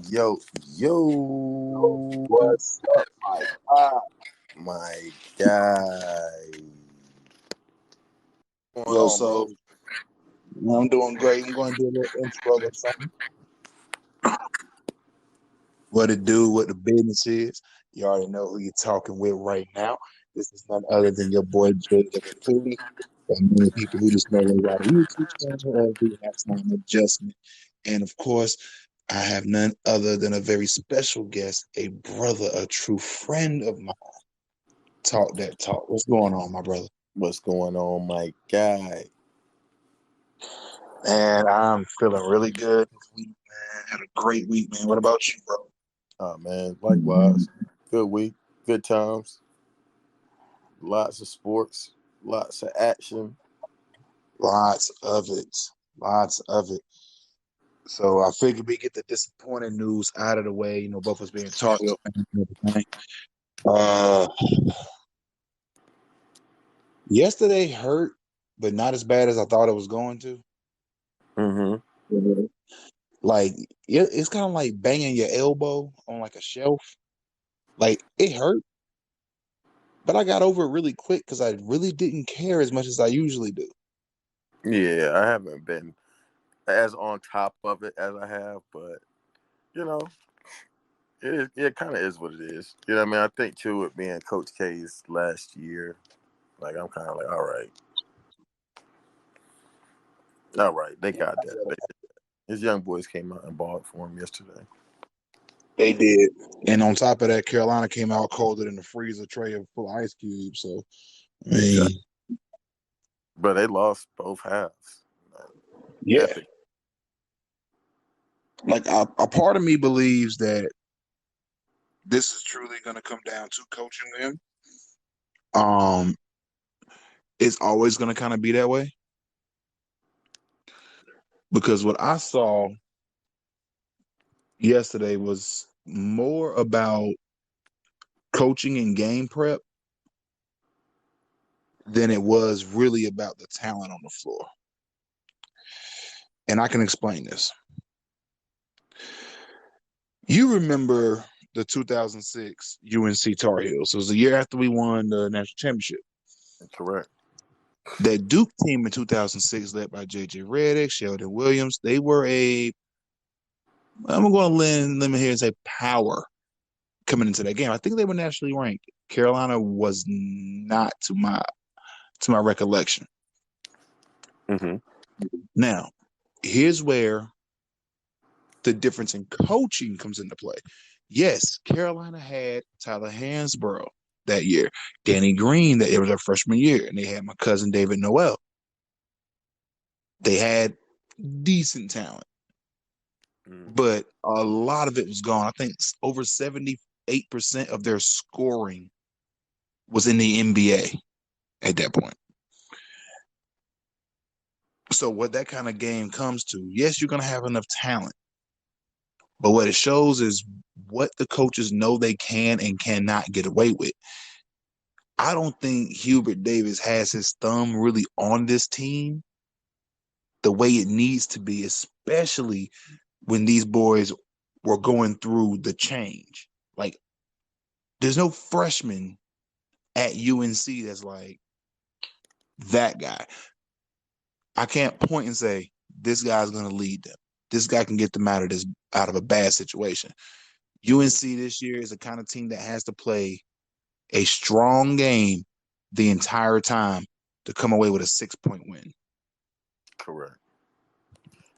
Yo, yo, What's up, my God? my guy. What's going Yo, on, so bro? I'm doing great. I'm going to do a little intro or something. What it do, what the business is. You already know who you're talking with right now. This is none other than your boy Jay the Philly. For many people who just know they got a YouTube channel or do that time adjustment. And of course, I have none other than a very special guest, a brother, a true friend of mine. Talk that talk. What's going on, my brother? What's going on, my guy? And I'm feeling really good this week, man. Had a great week, man. What about you, bro? Oh, man, likewise. Good week, good times, lots of sports, lots of action. Lots of it. Lots of it. So I figured we get the disappointing news out of the way. You know, both of us being Tar Heel fans and everything. Uh, Yesterday hurt, but not as bad as I thought it was going to. Mm-hmm. Like it's kind of like banging your elbow on like a shelf. Like it hurt, but I got over it really quick because I really didn't care as much as I usually do. Yeah, I haven't been as on top of it as I have, but, you know, it kind of is what it is. You know what I mean? I think, too, with being Coach K's last year, like, I'm kind of like, all right, they got that. His young boys came out and balled for him yesterday. They did. And on top of that, Carolina came out colder than the freezer tray of full ice cubes. So, I mean, Exactly. But they lost both halves. Like, yeah. epic. Like a part of me believes that this is truly going to come down to coaching them. Um, it's always going to kind of be that way because what I saw yesterday was more about coaching and game prep than it was really about the talent on the floor. And I can explain this. You remember the 2006 UNC Tar Heels. It was the year after we won the national championship. Correct. That Duke team in 2006, led by J.J. Redick, Sheldon Williams, they were I'm going to limit here and say power coming into that game. I think they were nationally ranked. Carolina was not to my recollection. Mm-hmm. Now, here's where the difference in coaching comes into play. Yes, Carolina had Tyler Hansborough that year, Danny Green that it was their freshman year, and they had my cousin David Noel. They had decent talent, Mm-hmm. but a lot of it was gone. I think over 78% of their scoring was in the NBA at that point. So what that kind of game comes to, yes, you're going to have enough talent, but what it shows is what the coaches know they can and cannot get away with. I don't think Hubert Davis has his thumb really on this team the way it needs to be, especially when these boys were going through the change. Like, there's no freshman at UNC that's like that guy. I can't point and say this guy's going to lead them. This guy can get them out of a bad situation. UNC this year is the kind of team that has to play a strong game the entire time to come away with a 6-point win. Correct.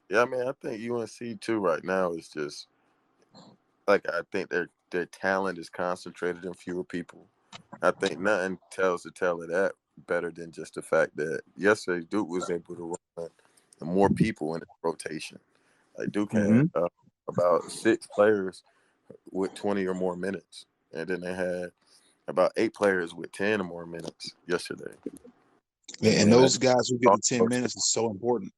Yeah, I mean, I think UNC too right now is just like I think their talent is concentrated in fewer people. I think nothing tells the tale of that better than just the fact that yesterday Duke was able to run more people in the rotation. Like Duke had Mm-hmm. about 6 players with 20 or more minutes, and then they had about 8 players with 10 or more minutes yesterday. And And those guys who get the 10 minutes is so important.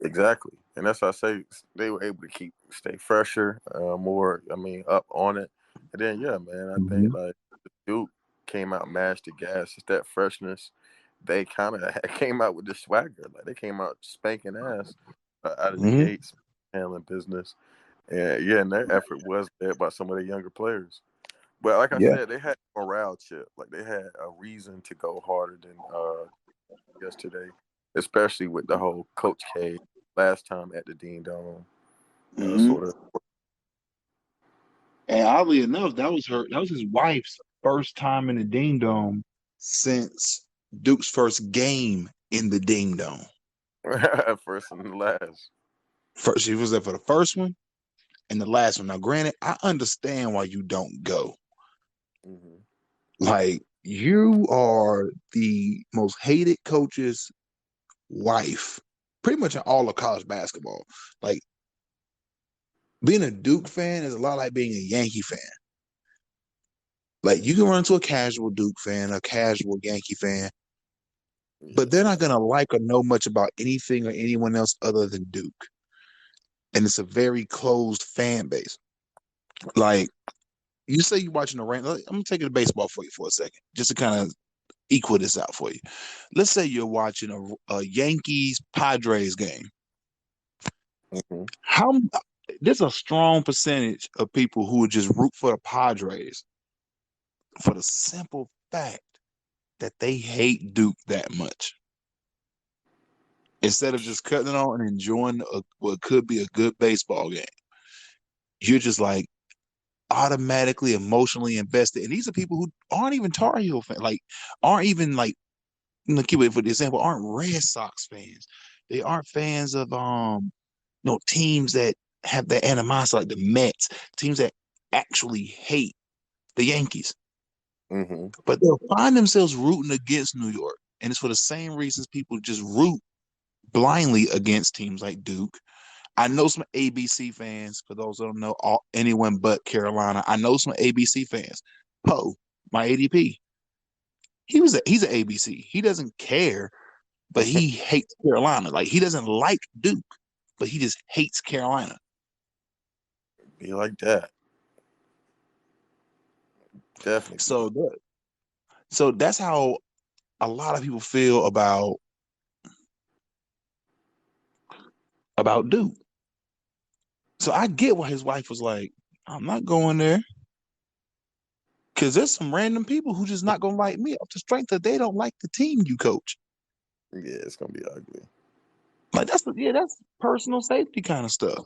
exactly, and that's why I say they were able to stay fresher, more. I mean, up on it, and then yeah, man, I Mm-hmm. think like Duke came out mashed the gas. It's that freshness. They kind of came out with the swagger. Like they came out spanking ass out of the Mm-hmm. gates, handling business. And their effort was led by some of the younger players. But like I Yeah. said, they had a morale chip. Like they had a reason to go harder than yesterday, especially with the whole Coach K last time at the Dean Dome. Mm-hmm. Sort of. And oddly enough, that was his wife's first time in the Ding Dome since Duke's first game in the Ding Dome. First and last. First, she was there for the first one and the last one. Now, granted, I understand why you don't go. Mm-hmm. Like, you are the most hated coach's wife, pretty much in all of college basketball. Like, being a Duke fan is a lot like being a Yankee fan. Like, you can run into a casual Duke fan, a casual Yankee fan, but they're Yeah. not gonna like or know much about anything or anyone else other than Duke. And it's a very closed fan base. Like, you say you're watching the rain. I'm gonna take it to baseball for you for a second, just to kind of equal this out for you. Let's say you're watching a Yankees Padres game. Mm-hmm. How There's a strong percentage of people who would just root for the Padres for the simple fact that they hate Duke that much. Instead of just cutting it on and enjoying what could be a good baseball game, you're just like automatically emotionally invested. And these are people who aren't even Tar Heel fans, like aren't even like, keep it for the example, aren't Red Sox fans. They aren't fans of teams that have that animosity like the Mets, teams that actually hate the Yankees. Mm-hmm. But they'll find themselves rooting against New York. And it's for the same reasons people just root blindly against teams like Duke. I know some ABC fans, for those who don't know, anyone but Carolina. I know some ABC fans. Poe, my ADP, he's an ABC. He doesn't care, but he hates Carolina. Like, he doesn't like Duke, but he just hates Carolina. Be like that. Definitely be So like that, so that's how a lot of people feel about Duke. So I get why his wife was like, I'm not going there. Because there's some random people who just not gonna like me up to strength that they don't like the team you coach. Yeah, it's gonna be ugly. Like, that's personal safety kind of stuff.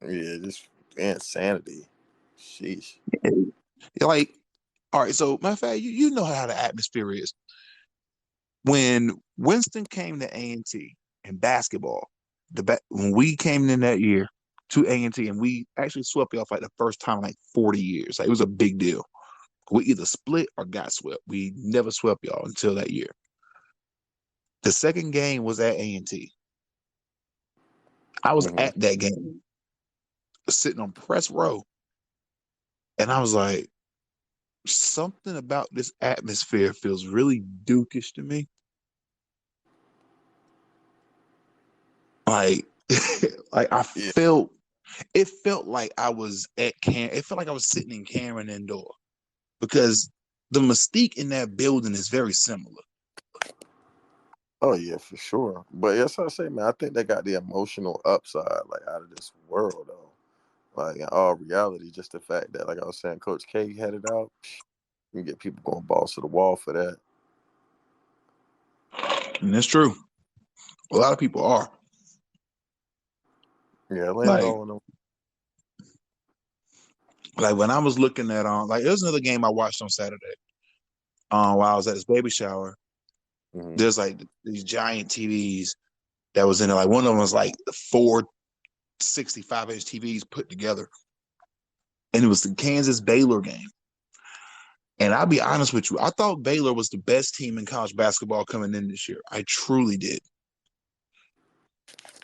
Yeah, just insanity. Sheesh. Like, all right, so matter of fact, you know how the atmosphere is. When Winston came to A&T in basketball, when we came in that year to A&T, and we actually swept you off like the first time in like 40 years. Like, it was a big deal. We either split or got swept. We never swept y'all until that year. The second game was at A&T. I was Mm-hmm. at that game, sitting on press row, and I was like, something about this atmosphere feels really Dukish to me. Like, like Yeah. it felt like I was it felt like I was sitting in Cameron Indoor, because the mystique in that building is very similar. Oh yeah, for sure. But that's what I say, man. I think they got the emotional upside, like out of this world, though. Like in all reality, just the fact that, like I was saying, Coach K had it out. You can get people going balls to the wall for that. And that's true. A lot of people are. Yeah, it ain't Like, all in them. when I was looking at like, it was another game I watched on Saturday. While I was at his baby shower. Mm-hmm. There's like these giant TVs that was in there. Like, one of them was like the 465-inch TVs put together. And it was the Kansas Baylor game. And I'll be honest with you, I thought Baylor was the best team in college basketball coming in this year. I truly did.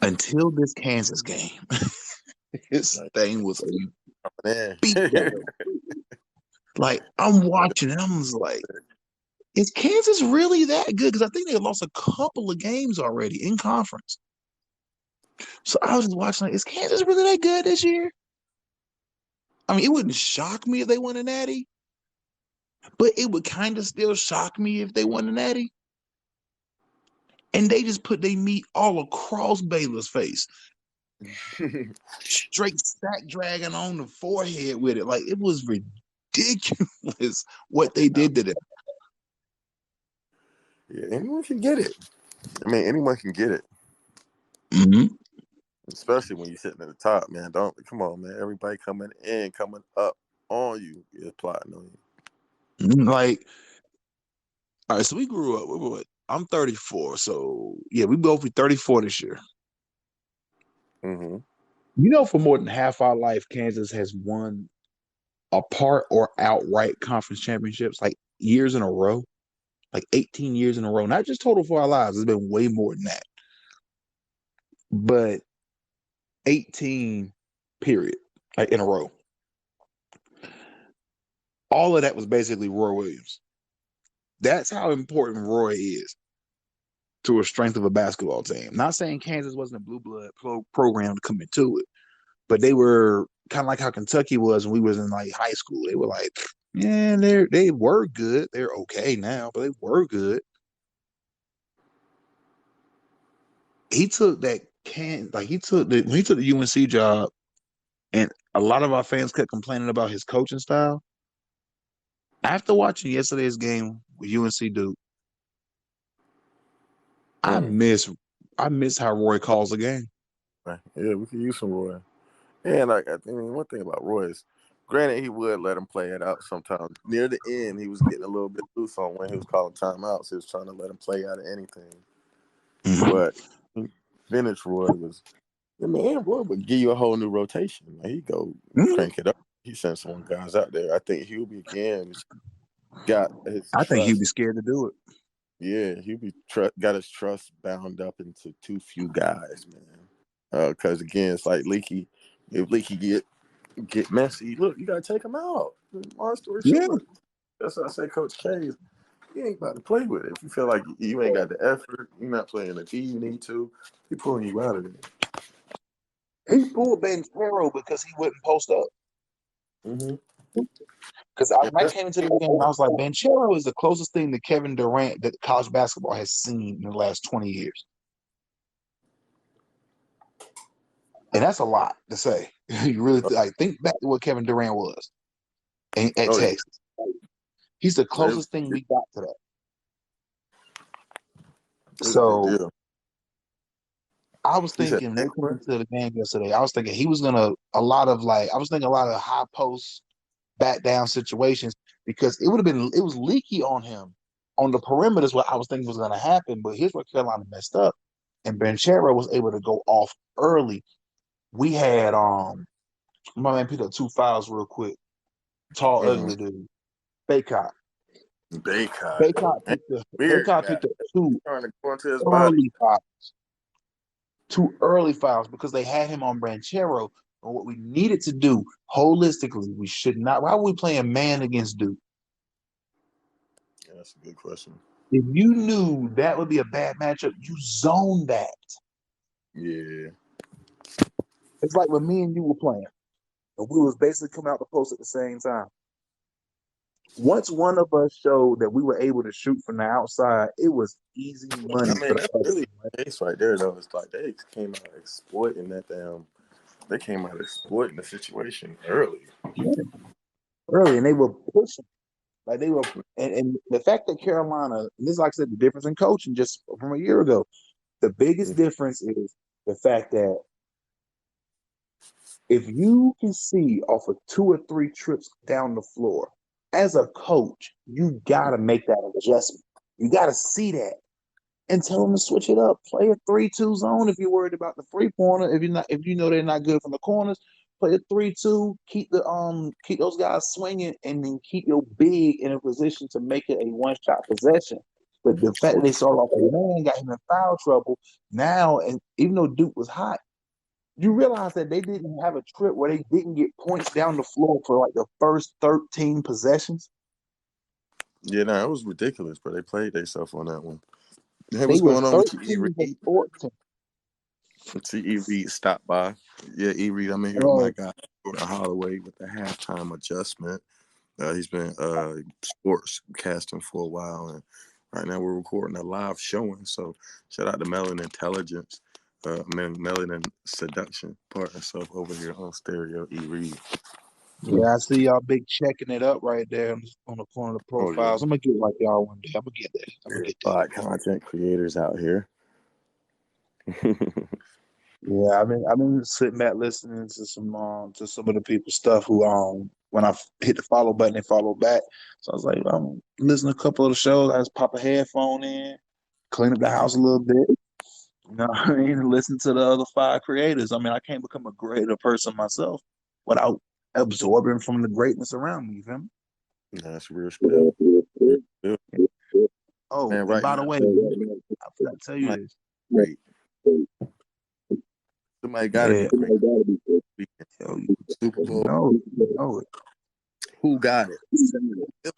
Until this Kansas game. This Like, thing was a man. beatdown. Like, I'm watching and I'm just like, is Kansas really that good? Because I think they lost a couple of games already in conference. So I was just watching, like, is Kansas really that good this year? I mean, it wouldn't shock me if they won a natty, but it would kind of still shock me if they won a natty. And they just put their meat all across Baylor's face. Straight sack dragging on the forehead with it. Like, it was ridiculous what they did to them. Yeah, anyone can get it. I mean, anyone can get it. Mm-hmm. Especially when you're sitting at the top, man. Don't come on, man. Everybody coming up on you is plotting on you. Like, all right, so we grew up. What? I'm 34, so yeah, we both be 34 this year. Mm-hmm. You know, for more than half our life, Kansas has won a part or outright conference championships, like years in a row, like 18 years in a row. Not just total for our lives. It's been way more than that, but 18 period, like in a row. All of that was basically Roy Williams. That's how important Roy is to a strength of a basketball team. Not saying Kansas wasn't a blue blood program to come into it, but they were kind of like how Kentucky was when we was in like high school. They were like, yeah, they were good. They're okay now, but they were good. He took that when he took the UNC job, and a lot of our fans kept complaining about his coaching style. After watching yesterday's game with UNC Duke, I miss how Roy calls the game. Yeah, we could use some Roy. And like, I mean, one thing about Roy is, granted, he would let him play it out sometimes. Near the end, he was getting a little bit loose on when he was calling timeouts. He was trying to let him play out of anything. Mm-hmm. But vintage Roy was, man, Roy would give you a whole new rotation. Like, he'd go crank it up. He sent some guys out there. I think Hubie again got his trust. I think he'd be scared to do it. Yeah, Hubie got his trust bound up into too few guys, man. Because again, it's like Leaky. If Leaky get messy, look, you gotta take him out. Long story short, that's why I say Coach K, you ain't about to play with it. If you feel like you ain't got the effort, you're not playing the D you need to, he pulling you out of there. He pulled Banchero because he wouldn't post up. Mm-hmm. Because when I came into the game, I was like, Banchero is the closest thing to Kevin Durant that college basketball has seen in the last 20 years. And that's a lot to say. You really think back to what Kevin Durant was at Texas. He's the closest thing we got to that. So I was thinking, when coming to the game yesterday, I was thinking he was gonna a lot of high post back down situations, because it was Leaky on him on the perimeter is what I was thinking was gonna happen. But here's where Carolina messed up, and Banchero was able to go off early. We had my man picked up 2 fouls real quick. Tall, ugly dude. Baycott picked up 2 early fouls. 2 early fouls because they had him on Banchero. And what we needed to do holistically, we should not. Why are we playing man against Duke? Yeah, that's a good question. If you knew that would be a bad matchup, you zone that. Yeah. It's like when me and you were playing, and we was basically coming out the post at the same time. Once one of us showed that we were able to shoot from the outside, it was easy money. I mean, that's really the case right there, though. It's like they came out exploiting that damn. They came out exploiting the situation early. Early, and they were pushing. Like they were, and the fact that Carolina, and this is like I said, the difference in coaching just from a year ago. The biggest difference is the fact that if you can see off of 2 or 3 trips down the floor, as a coach, you gotta make that adjustment. You gotta see that and tell them to switch it up. Play a 3-2 zone if you're worried about the 3-pointer. If you know they're not good from the corners, play a 3-2. Keep those guys swinging, and then keep your big in a position to make it a one-shot possession. But the fact that they started off a man got him in foul trouble now, and even though Duke was hot, you realize that they didn't have a trip where they didn't get points down the floor for like the first 13 possessions. Yeah, no, it was ridiculous, but they played themselves on that one. Hey, what's going on with you, E. Reed? See, E. Reed stopped by. Yeah, E. Reed, I'm in here with my guy, Jordan Holloway, with the halftime adjustment. He's been sports casting for a while, and right now we're recording a live showing. So shout out to Melon Intelligence. Melanin Seduction part herself over here on Stereo E Reed. Yeah, I see y'all big checking it up right there on the corner of the Oh, yeah. profiles. I'm gonna get like y'all one day. I'm gonna get there. I'm gonna get A there. lot of content creators out here. Yeah, I've been sitting back listening to some of the people's stuff who when I hit the follow button, they follow back. So I was like, I'm listening to a couple of the shows. I just pop a headphone in, clean up the house a little bit. You know what I mean? And listen to the other 5 creators. I mean, I can't become a greater person myself without absorbing from the greatness around me. You feel me? That's real spill. Real spill. Oh, Man, and right by the now, way, I forgot to tell you somebody this. great. Somebody got to Yeah, be great. yo, Super Bowl. know it. Who got it?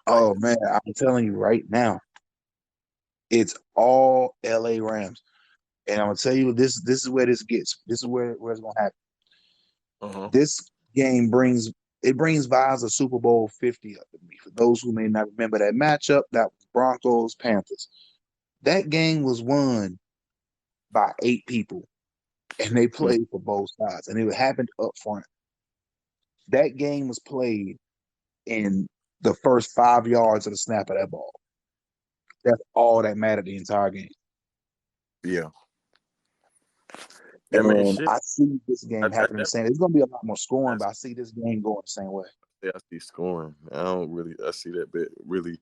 Oh man, I'm telling you right now, it's all LA Rams. And I'm gonna tell you this is where this gets. This is where it's gonna happen. Uh-huh. This game brings vibes of Super Bowl 50 up to me. For those who may not remember that matchup, that was Broncos Panthers. That game was won by 8 people, and they played for both sides, and it happened up front. That game was played in the first 5 yards of the snap of that ball. That's all that mattered the entire game. Yeah. Yeah, man, And shit. I see this game happening the same. It's going to be a lot more scoring, but I see this game going the same way. Yeah, I see scoring. I see that bit really.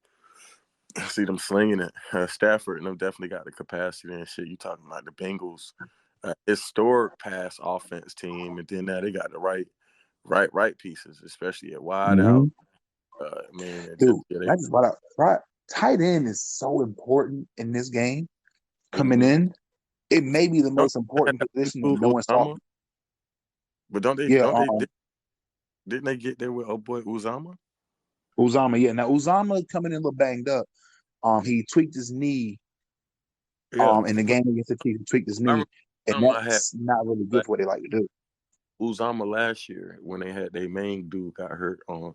I see them slinging it. Stafford and them definitely got the capacity and shit. You talking about the Bengals, historic pass offense team, and then now they got the right pieces, especially at wide out. Dude, that's what tight end is so important in this game. Coming in, it may be the most important position that no one's talking. But don't they? Yeah, didn't they get there with boy Uzama? Uzama, yeah. Now Uzama coming in a little banged up. He tweaked his knee. Yeah. In the game against the Chiefs, he tweaked his knee, and that's not really good for what they like to do. Uzama last year when they had their main dude got hurt on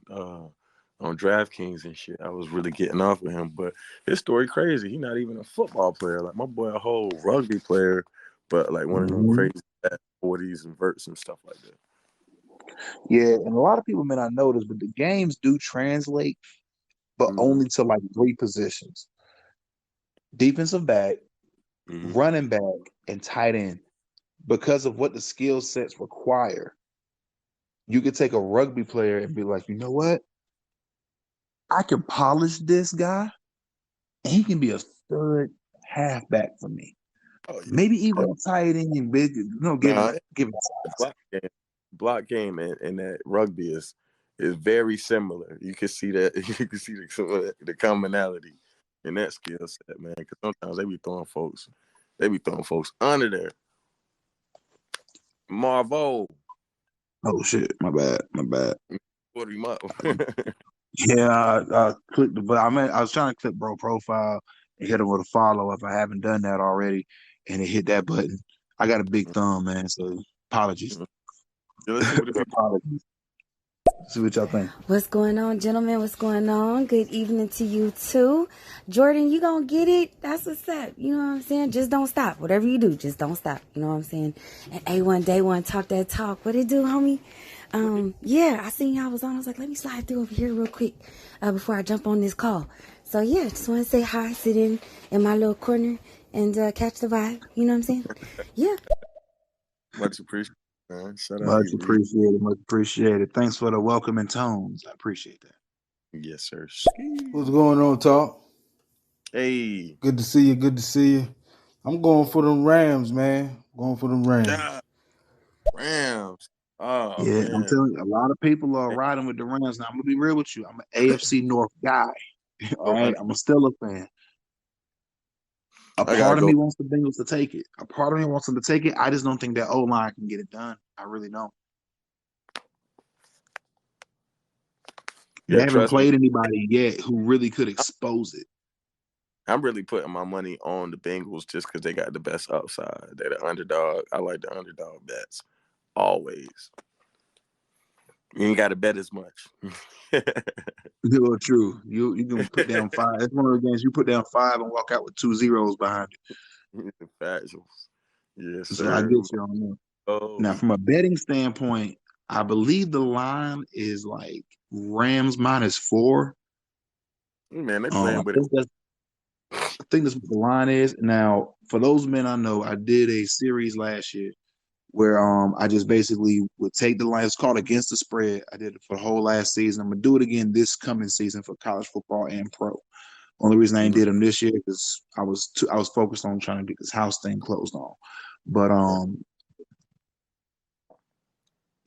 DraftKings and shit. I was really getting off with him, but his story crazy. He's not even a football player. Like my boy, a whole rugby player, but like one of them crazy 40s and verts and stuff like that. Yeah, and a lot of people may not notice, but the games do translate, but only to like 3 positions: defensive back, running back, and tight end. Because of what the skill sets require, you could take a rugby player and be like, you know what? I can polish this guy, and he can be a third halfback for me. Oh, yeah. Maybe even a tight end, big, give him block game and that rugby is very similar. You can see that. You can see the commonality in that skill set, man. Because sometimes they be throwing folks under there. Marvo. Oh shit! My bad. Put him up. Yeah, I clicked the button. I was trying to click bro profile and hit him with a follow if I haven't done that already, and it hit that button. I got a big thumb, man. So apologies. Apologies. See what y'all think. What's going on, gentlemen? What's going on? Good evening to you too. Jordan, you gonna get it. That's what's up. You know what I'm saying? Just don't stop. Whatever you do, just don't stop. You know what I'm saying? And A1 Day One talk that talk. What it do, homie? Yeah, I seen y'all was on. I was like, let me slide through over here real quick before I jump on this call. So yeah, just want to say hi, sit in my little corner and catch the vibe. You know what I'm saying? Yeah. Much appreciated. Much appreciated. Thanks for the welcoming tones. I appreciate that. Yes, sir. What's going on, Talk? Hey. Good to see you. I'm going for them Rams, man. Going for them Rams. Yeah. Rams. Oh, yeah, man. I'm telling you, a lot of people are riding with the Rams. Now, I'm going to be real with you. I'm an AFC North guy. All right? I'm a Steelers fan. A part of me wants the Bengals to take it. A part of me wants them to take it. I just don't think that O-line can get it done. I really don't. They haven't played anybody yet who really could expose it. I'm really putting my money on the Bengals just because they got the best upside. They're the underdog. I like the underdog bets. Always. You ain't got to bet as much. You're true. You can put down 5. It's one of the games you put down 5 and walk out with 2 zeros behind it. Factuals. Yes, So I sir. get you on that. Oh, Now, from a betting standpoint, I believe the line is like Rams -4. man, they I playing with it. think that's what the line is. Now, for those men I know, I did a series last year where I just basically would take the line. It's called Against the Spread. I did it for the whole last season. I'm gonna do it again this coming season for college football and pro. Only reason I ain't did them this year because I was focused on trying to get this house thing closed on. But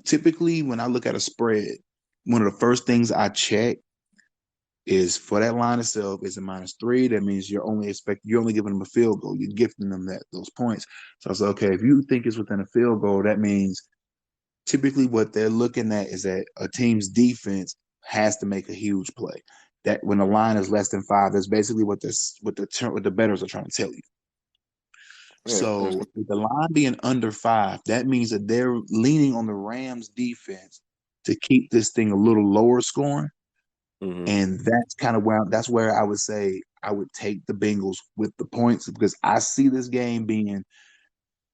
typically when I look at a spread, one of the first things I check is for that line itself. Is it -3? That means you're only giving them a field goal. You're gifting them those points. So I said, okay, if you think it's within a field goal, that means typically what they're looking at is that a team's defense has to make a huge play. That when the line is less than 5, that's basically what the bettors are trying to tell you. Yeah. So with the line being under 5, that means that they're leaning on the Rams defense to keep this thing a little lower scoring. Mm-hmm. And that's where I would say I would take the Bengals with the points because I see this game being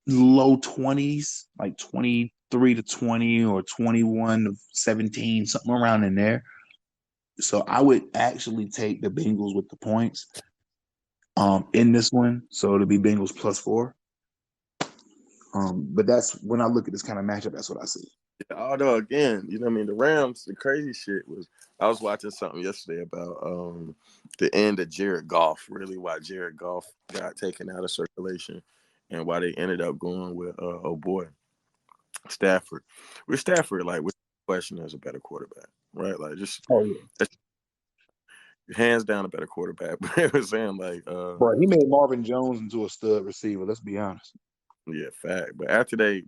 low 20s, like 23-20 or 21-17, something around in there. So I would actually take the Bengals with the points in this one. So it'll be Bengals +4. But that's when I look at this kind of matchup, that's what I see. Although again, you know what I mean, the Rams, the crazy shit was I was watching something yesterday about the end of Jared Goff, really why Jared Goff got taken out of circulation and why they ended up going with Stafford. With Stafford, like with question as a better quarterback, right? Like just hands down a better quarterback. But it was saying like bro, he made Marvin Jones into a stud receiver, let's be honest. Yeah, fact. But after they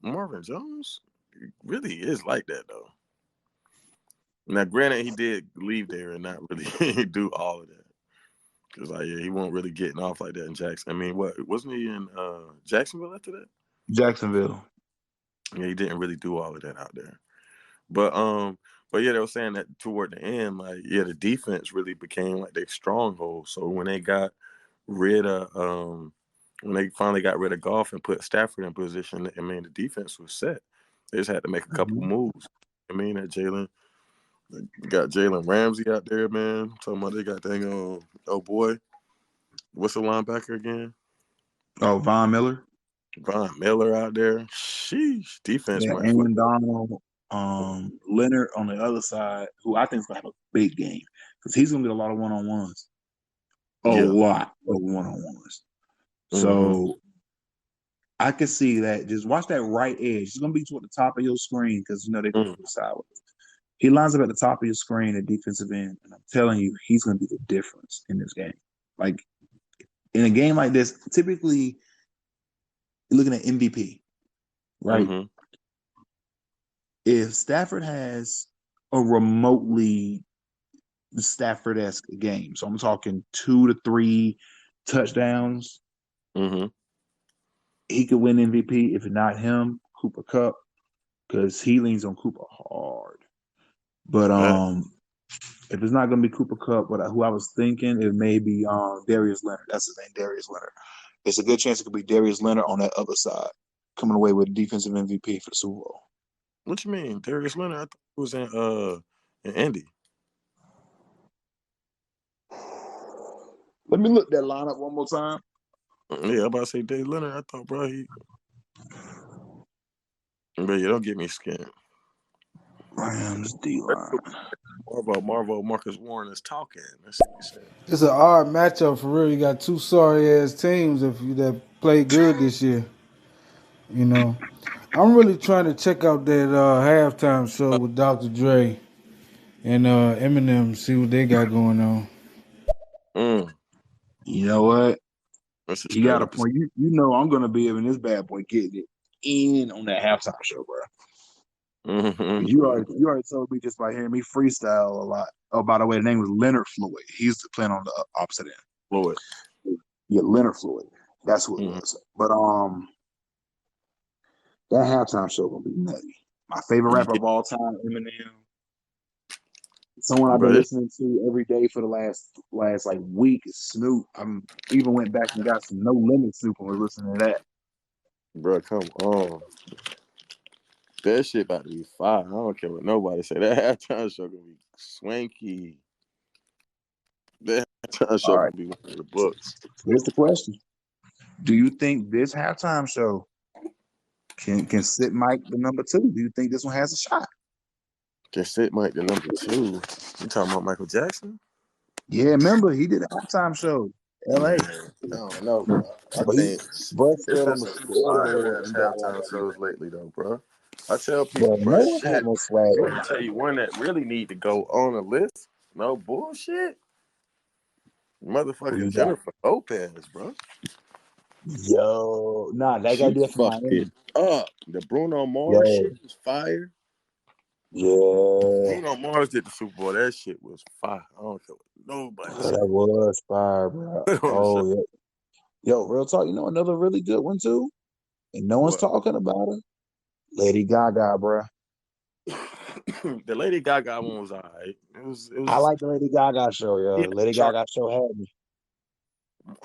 Marvin Jones really is like that though. Now, granted, he did leave there and not really do all of that because, like, yeah, he wasn't really getting off like that in Jackson. I mean, wasn't he in Jacksonville after that? Jacksonville. Yeah, he didn't really do all of that out there. But yeah, they were saying that toward the end, like, yeah, the defense really became like their stronghold. So when they got rid of when they finally got rid of Goff and put Stafford in position, I mean, the defense was set. They just had to make a couple moves. I mean, that Jalen. Got Jalen Ramsey out there, man. I'm talking about they got oh boy. What's the linebacker again? Oh, Von Miller. Von Miller out there. Sheesh. Defense Yeah, might flip. Aaron Donald, Leonard on the other side, who I think is gonna have a big game because he's gonna get a lot of one-on-ones. A lot of one-on-ones. So I can see that. Just watch that right edge. It's gonna be toward the top of your screen because they're gonna go sideways. He lines up at the top of your screen at defensive end, and I'm telling you, he's gonna be the difference in this game. Like in a game like this, typically you're looking at MVP, right? Mm-hmm. If Stafford has a remotely Stafford-esque game, so I'm talking 2 to 3 touchdowns, he could win MVP. If not him, Cooper Kupp, because he leans on Cooper hard. But if it's not going to be Cooper Kupp, but who I was thinking, it may be Darius Leonard. That's his name, Darius Leonard. It's a good chance it could be Darius Leonard on that other side, coming away with defensive MVP for the Super Bowl. What you mean, Darius Leonard? I thought he was in Indy. Let me look that lineup one more time. Yeah, I'm about to say Darius Leonard. I thought, bro, but you don't get me scared. Rams D-line. Marcus Warren is talking. Let's see what he said. It's an odd matchup for real. You got two sorry ass teams that played good this year. You know, I'm really trying to check out that halftime show with Dr. Dre and Eminem. See what they got going on. You know what? You got a point. You know I'm gonna be in this bad boy getting it in on that halftime show, bro. Mm-hmm. You already told me just by hearing me freestyle a lot. Oh, by the way, the name was Leonard Floyd. He's playing on the opposite end. Floyd. Yeah, Leonard Floyd. That's who it was. But that halftime show gonna be nutty. My favorite rapper of all time, Eminem. Someone I've been listening to every day for the last like week is Snoop. I'm even went back and got some No Limit Snoop and was listening to that. Bro, come on. That shit about to be fire. I don't care what nobody say. That halftime show gonna be swanky. That halftime show All right. gonna be one of the books. Here's the question: do you think this halftime show can sit Mike the number 2? Do you think this one has a shot? Can sit Mike the number 2. You talking about Michael Jackson? Yeah, remember he did a halftime show, L.A. Man, I don't know, bro. I But think bro it's stood been on the some fire scoreboard ass and got like halftime shows lately, though, bro. I tell bro, people, bro, no one had shit. no swag. Let me tell you one that really need to go on a list. No bullshit. Who you Motherfucking got? Jennifer Lopez, bro. Yo, nah, that guy She did from fucked it Miami. up. The Bruno Mars Yo, shit was fire. yeah, Bruno Mars did the Super Bowl. That shit was fire. I don't care what nobody that said. was fire, bro. Put on the show. Oh yeah, yo, real talk. You know another really good one too, and no one's What? talking about her. Lady Gaga, bro. The Lady Gaga one was alright. It I was like the Lady Gaga show, yeah, yo. Lady chart. Gaga show had me.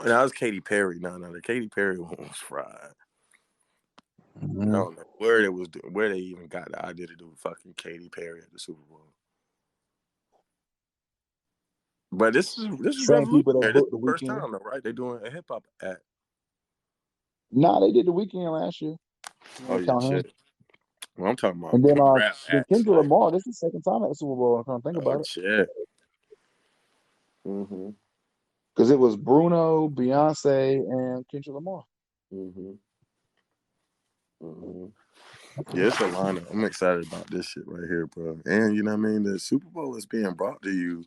That was Katy Perry. No, the Katy Perry one was fried. I Mm-hmm. don't know where they even got the idea to do fucking Katy Perry at the Super Bowl. But this is Same people that revolutionary. This is booked the the first weekend. time though, right? They're doing a hip hop act. Nah, they did the weekend last year. Oh You yeah, count him. shit. Well, I'm talking about And then rap then acts. Kendrick Like, Lamar, this is the second time at the Super Bowl. I can't think oh about it. shit. Mhm. Because it was Bruno, Beyonce, and Kendrick Lamar. Mhm. Mhm. Yeah, it's a lineup. I'm excited about this shit right here, bro. And you know what I mean? The Super Bowl is being brought to you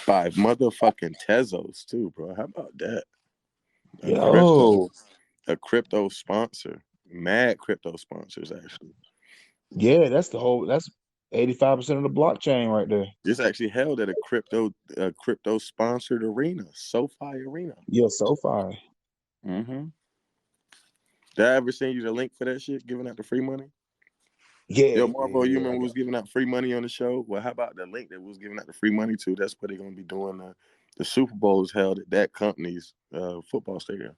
by motherfucking Tezos too, bro. How about that? A crypto, Yo, a crypto sponsor. Mad crypto sponsors actually. yeah, that's 85% of the blockchain right there. This actually held at a crypto sponsored arena, SoFi Arena. Yeah, SoFi. Mm-hmm. Did I ever send you the link for that shit? Giving out the free money? Yeah, Yo, yeah, Marvo, you yeah. remember was giving out free money on the show? Well, how about the link that was giving out the free money to? That's where they're gonna be doing the Super Bowl is held at that company's football stadium,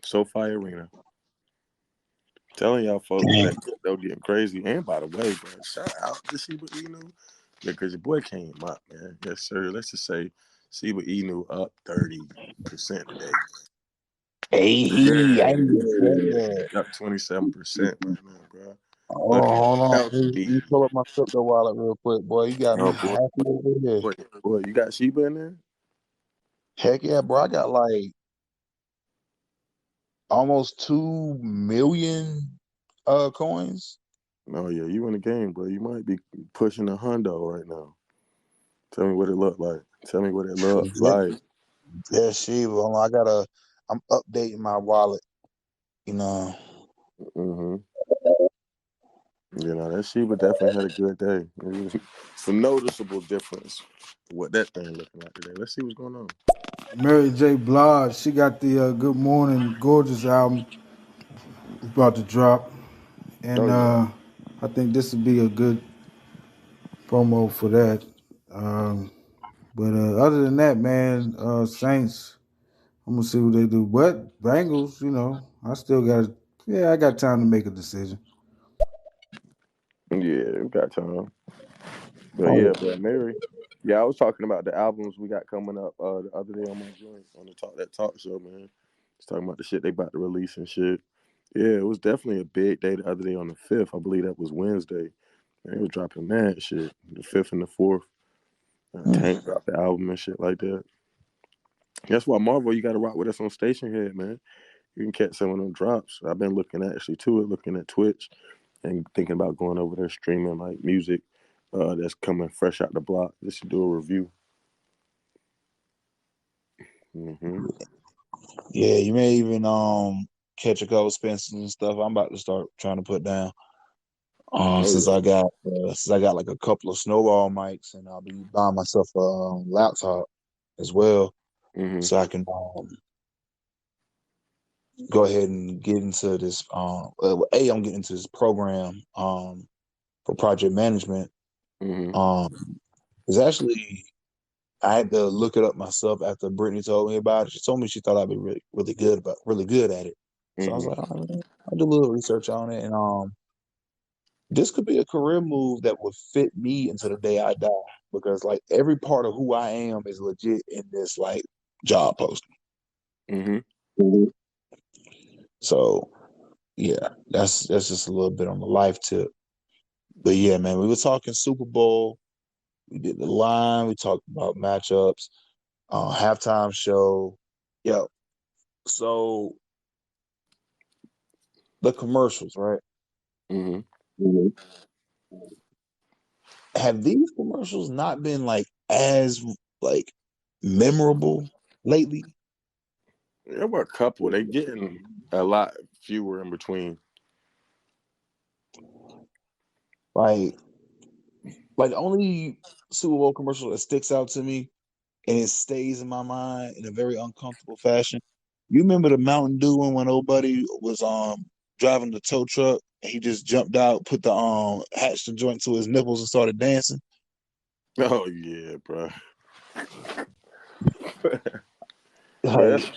SoFi Arena. Telling y'all folks Damn. that crypto getting crazy. And by the way, bro, shout out to Shiba Inu because your boy came up, man. Yes, sir. Let's just say Shiba Inu up 30% today. Hey, I ain't even said that. Up 27% right now, bro. Looking Hold on. out to Let be. me pull up my crypto wallet real quick, boy. You got Oh me boy, happy over here. boy, you got Shiba in there? Heck yeah, bro. I got like almost 2 million coins. Oh yeah, you in the game, bro. You might be pushing a hundo right now. Tell me what it looked like. Tell me what it looked like. Yeah, Shiva. Hold on, I'm updating my wallet. You know. Mm-hmm. You know, that Sheba definitely had a good day. It's a noticeable difference what that thing looking like today. Let's see what's going on. Mary J. Blige, she got the Good Morning Gorgeous album about to drop, and Oh yeah. I think this would be a good promo for that. But other than that, man, Saints, I'm gonna see what they do. But Bengals, I still got, yeah, I got time to make a decision. Yeah, we got time. But Oh yeah, yeah. bro, Mary. Yeah, I was talking about the albums we got coming up the other day on my joint on the talk show, man. It's talking about the shit they about to release and shit. Yeah, it was definitely a big day the other day on the 5th. I believe that was Wednesday. Man, they was dropping mad shit. The 5th and the 4th. Tank dropped the album and shit like that. That's why Marvel, you got to rock with us on Station Head, man. You can catch some of them drops. I've been looking at Twitch and thinking about going over there streaming like music that's coming fresh out the block just to do a review. Mm-hmm. Yeah, you may even catch a couple Spencers and stuff. I'm about to start trying to put down. Since I got like a couple of snowball mics, and I'll be buying myself a laptop as well, Mm-hmm. so I can go ahead and get into this. I'm getting into this program for project management. Mm-hmm. It's actually I had to look it up myself after Brittany told me about it. She told me she thought I'd be really, really good at it. So I was like, I'll do a little research on it, and this could be a career move that would fit me into the day I die, because like every part of who I am is legit in this like job posting. Mm-hmm. So yeah, that's just a little bit on the life tip. But yeah, man, we were talking Super Bowl. We did the line. We talked about matchups, halftime show. Yeah. So the commercials, right? Mm-hmm. Have these commercials not been like as like memorable lately? There were a couple. They getting a lot fewer in between. Like the only Super Bowl commercial that sticks out to me and it stays in my mind in a very uncomfortable fashion. You remember the Mountain Dew one when old buddy was driving the tow truck and he just jumped out, put the hatched the joint to his nipples and started dancing? Oh yeah, bro. Like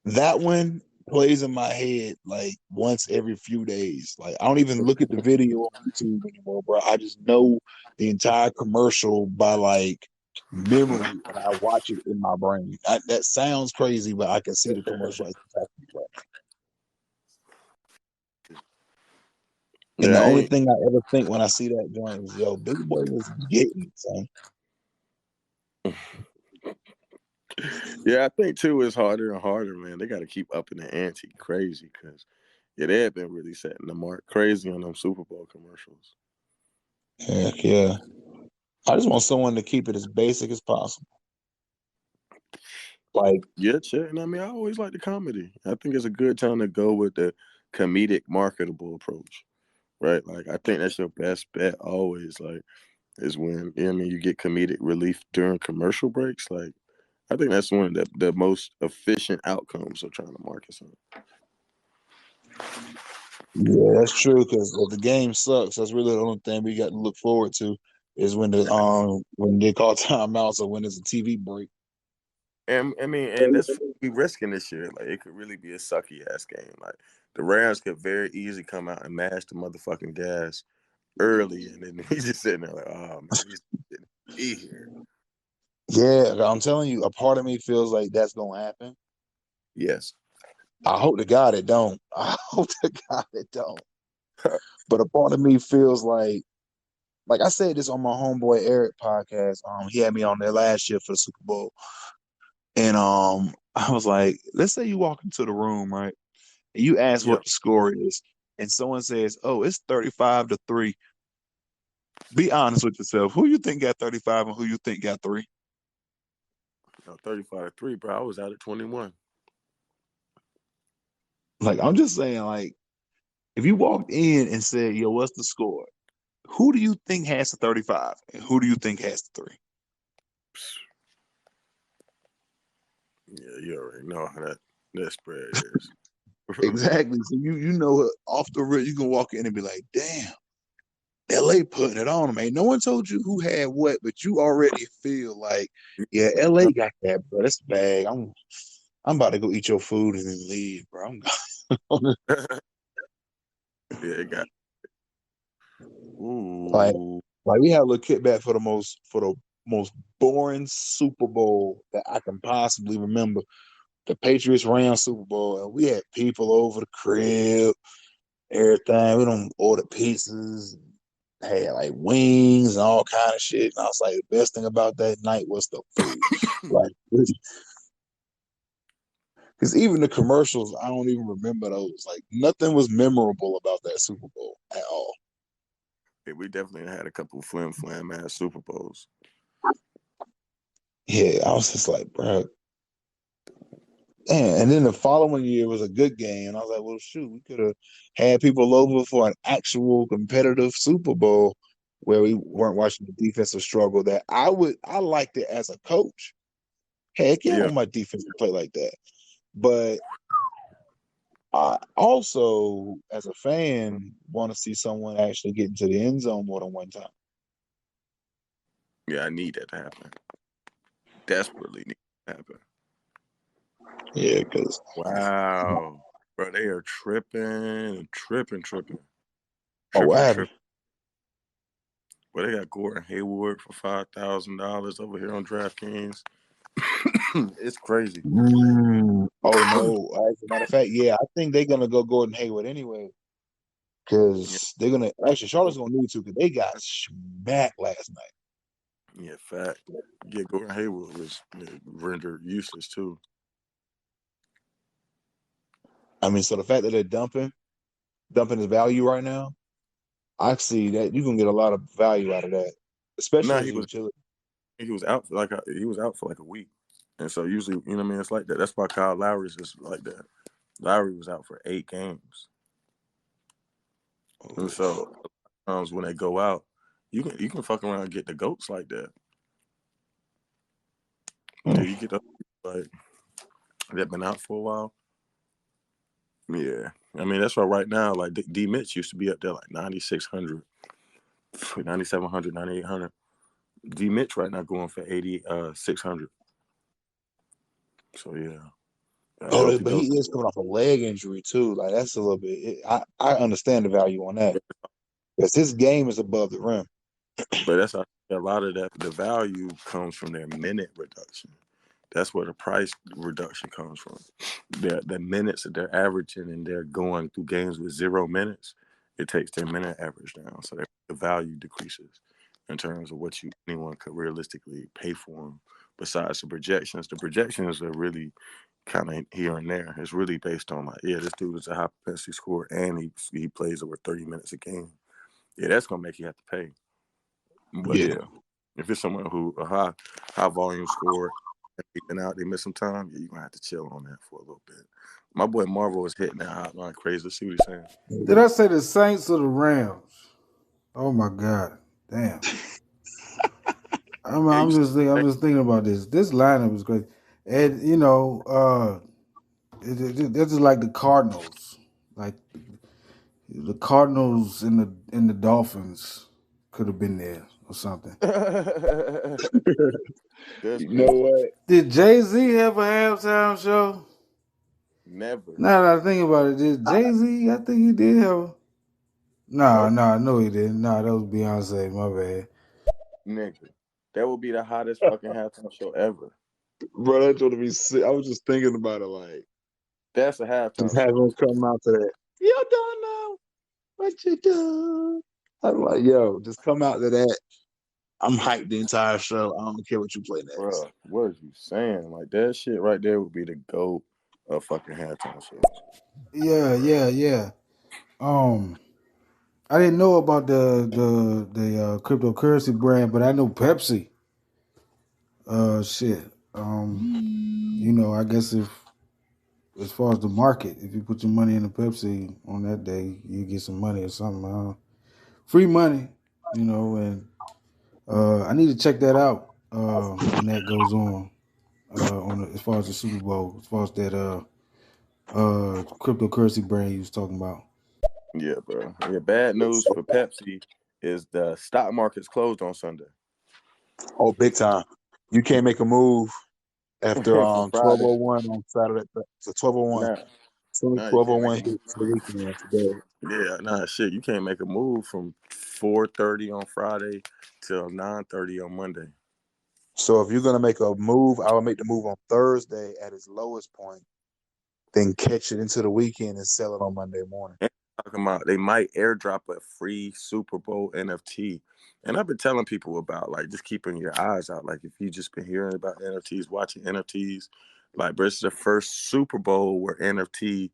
that one plays in my head like once every few days. Like I don't even look at the video on YouTube anymore, bro. I just know the entire commercial by like memory, and I watch it in my brain. That sounds crazy, but I can see the commercial. And Yeah, the I only ain't. thing I ever think when I see that joint is, yo, Big Boy was getting it, son. Yeah, I think too it's harder and harder, man. They got to keep upping the ante crazy because they have been really setting the mark crazy on them Super Bowl commercials. Heck yeah. I just want someone to keep it as basic as possible. Like, Yeah, Chet. And I mean, I always like the comedy. I think it's a good time to go with the comedic marketable approach, right? Like, I think that's your best bet always. Like, is when you get comedic relief during commercial breaks. Like, I think that's one of the most efficient outcomes of trying to market something. yeah, that's true. Because if the game sucks, that's really the only thing we got to look forward to is when they call timeouts or when there's a TV break. And I mean, and that's we risking this year. Like, it could really be a sucky ass game. Like, the Rams could very easily come out and mash the motherfucking gas early, and then he's just sitting there like, oh man, he's didn't be here. Yeah, I'm telling you, a part of me feels like that's gonna happen. Yes. I hope to God it don't. I hope to God it don't. But a part of me feels like I said this on my homeboy Eric podcast. He had me on there last year for the Super Bowl. And I was like, let's say you walk into the room, right? And you ask Yep. what the score is, and someone says, oh, it's 35-3. Be honest with yourself. Who you think got 35 and who you think got 3? 35-3, bro. I was out at 21. Like, I'm just saying, like, if you walked in and said, yo, what's the score? Who do you think has the 35 and who do you think has the 3? Yeah, you already know how that spread is. Exactly. So you know off the rip, you can walk in and be like, damn, LA putting it on them. Ain't no one told you who had what, but you already feel like, yeah, LA got that, bro. That's the bag. I'm about to go eat your food and then leave, bro. Yeah, it got. like Ooh. we had a little kickback for the most boring Super Bowl that I can possibly remember. The Patriots Rams Super Bowl, and we had people over the crib, everything. We don't order pizzas, had like wings and all kind of shit. And I was like, the best thing about that night was the food. Like, because even the commercials, I don't even remember those. Like, nothing was memorable about that Super Bowl at all. Yeah, we definitely had a couple flim ass Super Bowls. Yeah, I was just like, bro. And then the following year was a good game. And I was like, well, shoot, we could have had people over for an actual competitive Super Bowl where we weren't watching the defensive struggle that I liked it as a coach. Heck yeah, I Yeah. want my defense to play like that. But I also, as a fan, want to see someone actually get into the end zone more than one time. Yeah, I need that to happen. Desperately need that to happen. Yeah, because Wow. Bro, they are tripping. Oh, what happened? Well, they got Gordon Hayward for $5,000 over here on DraftKings. It's crazy. Oh no! As a matter of fact, yeah, I think they're gonna go Gordon Hayward anyway, because they're gonna actually Charlotte's gonna need to because they got smacked last night. Yeah, fact. Yeah, Gordon Hayward was rendered useless too. I mean, so the fact that they're dumping his value right now, I see that you can get a lot of value out of that, especially as a utility. He was out for like a week, and so usually, you know what I mean, it's like that. That's why Kyle Lowry's just like that. Lowry was out for 8 games, and so sometimes when they go out, you can fuck around and get the goats like that. Yeah, you get like they've been out for a while. Yeah, I mean that's why right now, like D Mitch used to be up there like 9,600, 9,700, 9,800. D Mitch right now going for 8,600. So yeah. But he is coming off a leg injury too. Like that's a little bit. I understand the value on that because this game is above the rim. But that's a lot of that. The value comes from their minute reduction. That's where the price reduction comes from. The minutes that they're averaging and they're going through games with 0 minutes, it takes their minute average down. So the value decreases in terms of what anyone could realistically pay for them. Besides the projections are really kind of here and there. It's really based on like, yeah, this dude is a high propensity scorer and he plays over 30 minutes a game. Yeah, that's gonna make you have to pay. But yeah, if it's someone who a high volume scorer, and out, they miss some time, yeah, you're gonna have to chill on that for a little bit. My boy Marvel is hitting that hotline crazy. Let's see what he's saying. Did I say the Saints or the Rams? Oh my God, damn! I'm just thinking about this. This lineup is great, and you know, this is like the Cardinals, like the Cardinals and the Dolphins could have been there or something. You know what? Did Jay-Z have a halftime show? Never. Now that I think about it, did Jay-Z? I think he did have. No, he didn't. No, that was Beyonce. My bad. Nigga, that would be the hottest fucking halftime show ever. Bro, that's going to be sick. I was just thinking about it, like that's a halftime. Just have him come out to that. You don't know what you do. I'm like, yo, just come out to that. I'm hyped the entire show. I don't care what you play next. Bro, what are you saying? Like that shit right there would be the GOAT of fucking halftime shows. Yeah. I didn't know about the cryptocurrency brand, but I know Pepsi. Shit. You know, I guess as far as the market, if you put your money in the Pepsi on that day, you get some money or something. Free money, you know, and I need to check that out when that goes on as far as the Super Bowl, as far as that cryptocurrency brand you was talking about. Yeah, bro. Yeah, bad news for Pepsi is the stock market's closed on Sunday. Oh, big time. You can't make a move after 12:01 on Saturday. So 12:01. 12:01 hits the weekend today. Yeah, shit. You can't make a move from 4:30 on Friday till 9:30 on Monday. So if you're gonna make a move, I would make the move on Thursday at its lowest point, then catch it into the weekend and sell it on Monday morning. Talking about they might airdrop a free Super Bowl NFT. And I've been telling people about like just keeping your eyes out. Like if you just been hearing about NFTs, watching NFTs, like but it's the first Super Bowl where NFT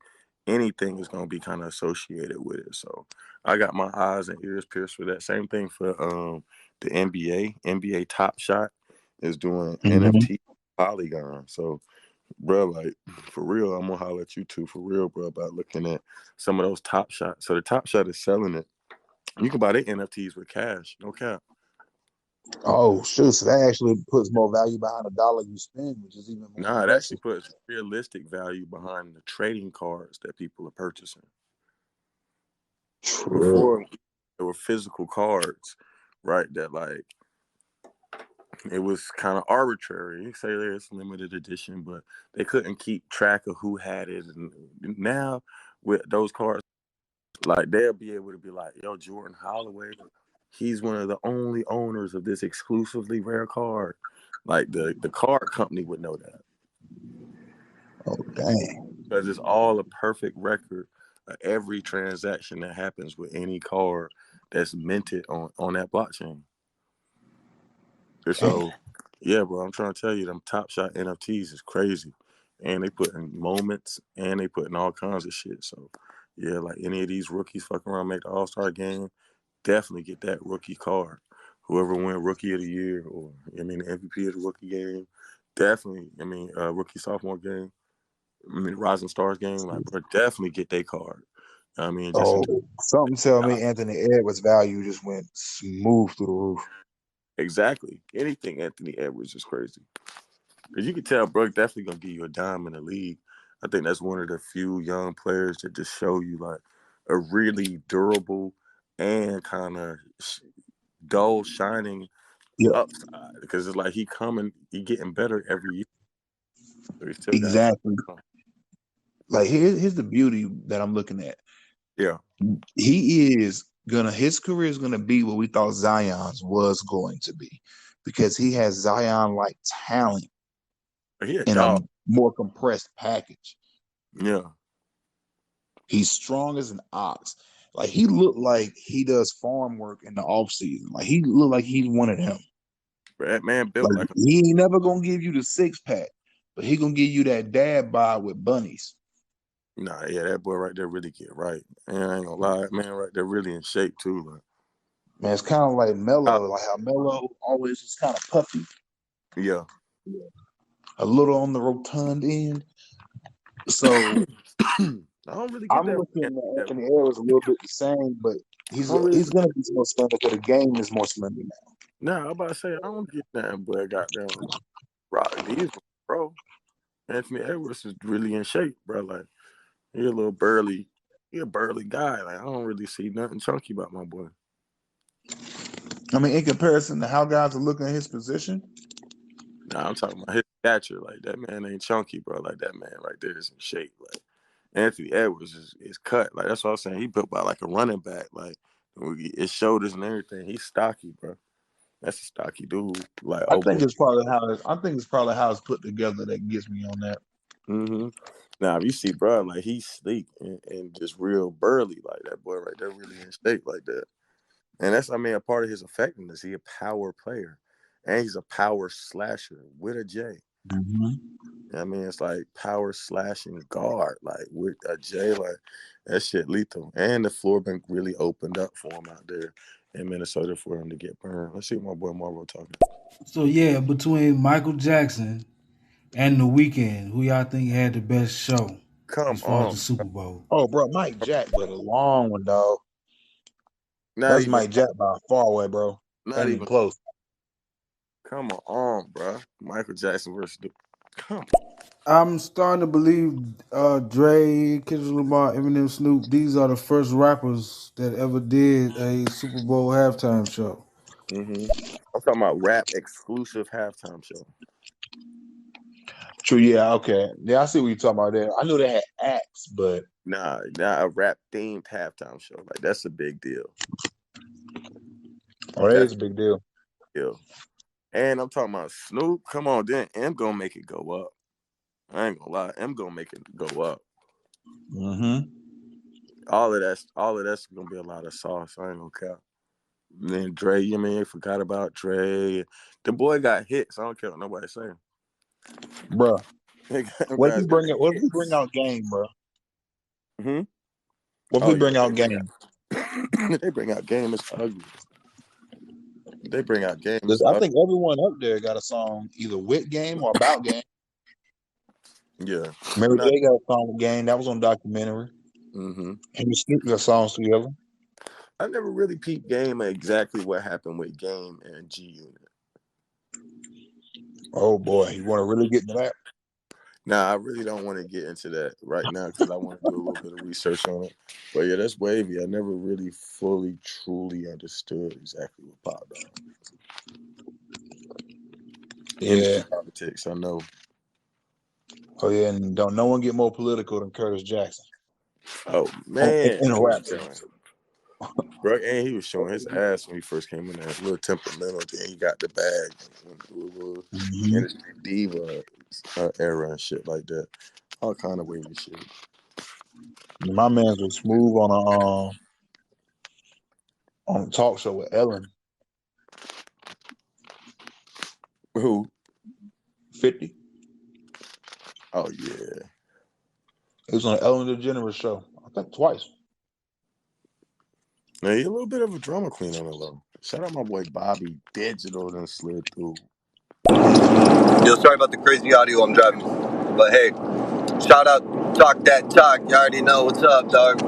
anything is gonna be kind of associated with it. So I got my eyes and ears pierced for that. Same thing for the NBA. NBA Top Shot is doing NFT Polygon. So bro, like for real, I'm gonna holler at you too for real, bro, about looking at some of those Top Shots. So the Top Shot is selling it. You can buy their NFTs with cash, no cap. Oh shoot! So that actually puts more value behind $1 you spend, which is even more. It actually puts realistic value behind the trading cards that people are purchasing. True. Before there were physical cards, right? That like it was kind of arbitrary. You say there's limited edition, but they couldn't keep track of who had it. And now with those cards, like they'll be able to be like, yo, Jordan Holloway, he's one of the only owners of this exclusively rare card. Like the card company would know that. Oh, dang. Because it's all a perfect record of every transaction that happens with any card that's minted on that blockchain. So, yeah, bro, I'm trying to tell you, them Top Shot NFTs is crazy. And they put in moments and they put in all kinds of shit. So, yeah, like any of these rookies fucking around, make the All-Star game, definitely get that rookie card. Whoever win Rookie of the Year or, the MVP of the rookie game, definitely, rookie sophomore game, Rising Stars game, like, bro, definitely get their card. Something tell me Anthony Edwards' value just went smooth through the roof. Exactly. Anything Anthony Edwards is crazy. Because you can tell, bro, definitely going to give you a dime in the league. I think that's one of the few young players that just show you, like, a really durable and kind of dull, shining upside. Because it's like he getting better every year. So exactly. Like, here's the beauty that I'm looking at. Yeah. His career is gonna be what we thought Zion's was going to be, because he has Zion-like talent in a more compressed package. Yeah. He's strong as an ox. Like, he looked like he does farm work in the off season. Like, he looked like he's one of them. That man built like he ain't never gonna give you the 6-pack, but he gonna give you that dad bod with bunnies. Nah, yeah, that boy right there really get right. And I ain't gonna lie, man, right there really in shape too. Like, man, it's kind of like Melo, like how Melo always is kind of puffy. Yeah. A little on the rotund end. So I don't really get I'm looking at Anthony Edwards a little bit the same, but he's gonna be more slender because the game is more slender now. Nah, I'm about to say I don't get that, but goddamn rock these, bro. Anthony Edwards is really in shape, bro. Like he a burly guy. Like I don't really see nothing chunky about my boy. I mean, in comparison to how guys are looking at his position. Nah, I'm talking about his stature. Like that man ain't chunky, bro. Like that man right there is in shape. Like Anthony Edwards is cut. Like that's what I'm saying. He built by like a running back. Like his shoulders and everything. He's stocky, bro. That's a stocky dude. Like I think it's probably how it's put together that gets me on that. Mm-hmm. Now, if you see, bro, like he's sleek and just real burly, like that boy right there, really in shape like that. And that's, a part of his effectiveness. He a power player, and he's a power slasher with a J. Mm-hmm. It's like power slashing guard, like with a J, like that shit lethal. And the floor been really opened up for him out there in Minnesota for him to get burned. Let's see what my boy Marvel talking. So yeah, between Michael Jackson and The Weeknd, who y'all think had the best show as far as the Super Bowl? Oh, bro, Mike Jack, but a long one, dog. That's Mike Jack by far away, bro. Not even close. Come on, bro. Michael Jackson versus come on. I'm starting to believe Dre, Kendrick Lamar, Eminem, Snoop, these are the first rappers that ever did a Super Bowl halftime show. Mm-hmm. I'm talking about rap exclusive halftime show. True, yeah, okay. Yeah, I see what you're talking about there. I knew they had acts, but Nah, a rap themed halftime show. Like that's a big deal. Oh, that is a big deal. Yeah. And I'm talking about Snoop. Come on, then M gonna make it go up. I ain't gonna lie, M gonna make it go up. Mm-hmm. All of that's gonna be a lot of sauce. I ain't gonna cap. And then Dre, forgot about Dre. The boy got hits. I don't care what nobody's saying. Bro. What if we bring out Game, bro? Mm-hmm. What if we bring out Game? They bring out Game, it's ugly. They bring out Game. I think everyone up there got a song either with Game or about Game. Yeah. Mary J got a song with Game. That was on documentary. Mm-hmm. Him and Snoop got songs together. I never really peeped Game at exactly what happened with Game and G Unit. Oh boy, you want to really get into that? Nah, I really don't want to get into that right now because I want to do a little bit of research on it. But yeah, that's wavy. I never really fully, truly understood exactly what popped off. Yeah. politics. I know. Oh yeah, and don't no one get more political than Curtis Jackson. Oh man, In a I'm rap telling sense. you. Bro, and he was showing his ass when he first came in there. A little temperamental. Then he got the bag. Mm-hmm. Industry diva era and shit like that. All kind of wavy shit. My man's was smooth on a talk show with Ellen. Who? 50. Oh yeah. It was on the Ellen DeGeneres show. I think twice. Now he a little bit of a drama queen on the low. Shout out my boy Bobby Digital done slid through. Yo, sorry about the crazy audio, I'm driving. But hey, shout out, talk that talk. You already know what's up, dog.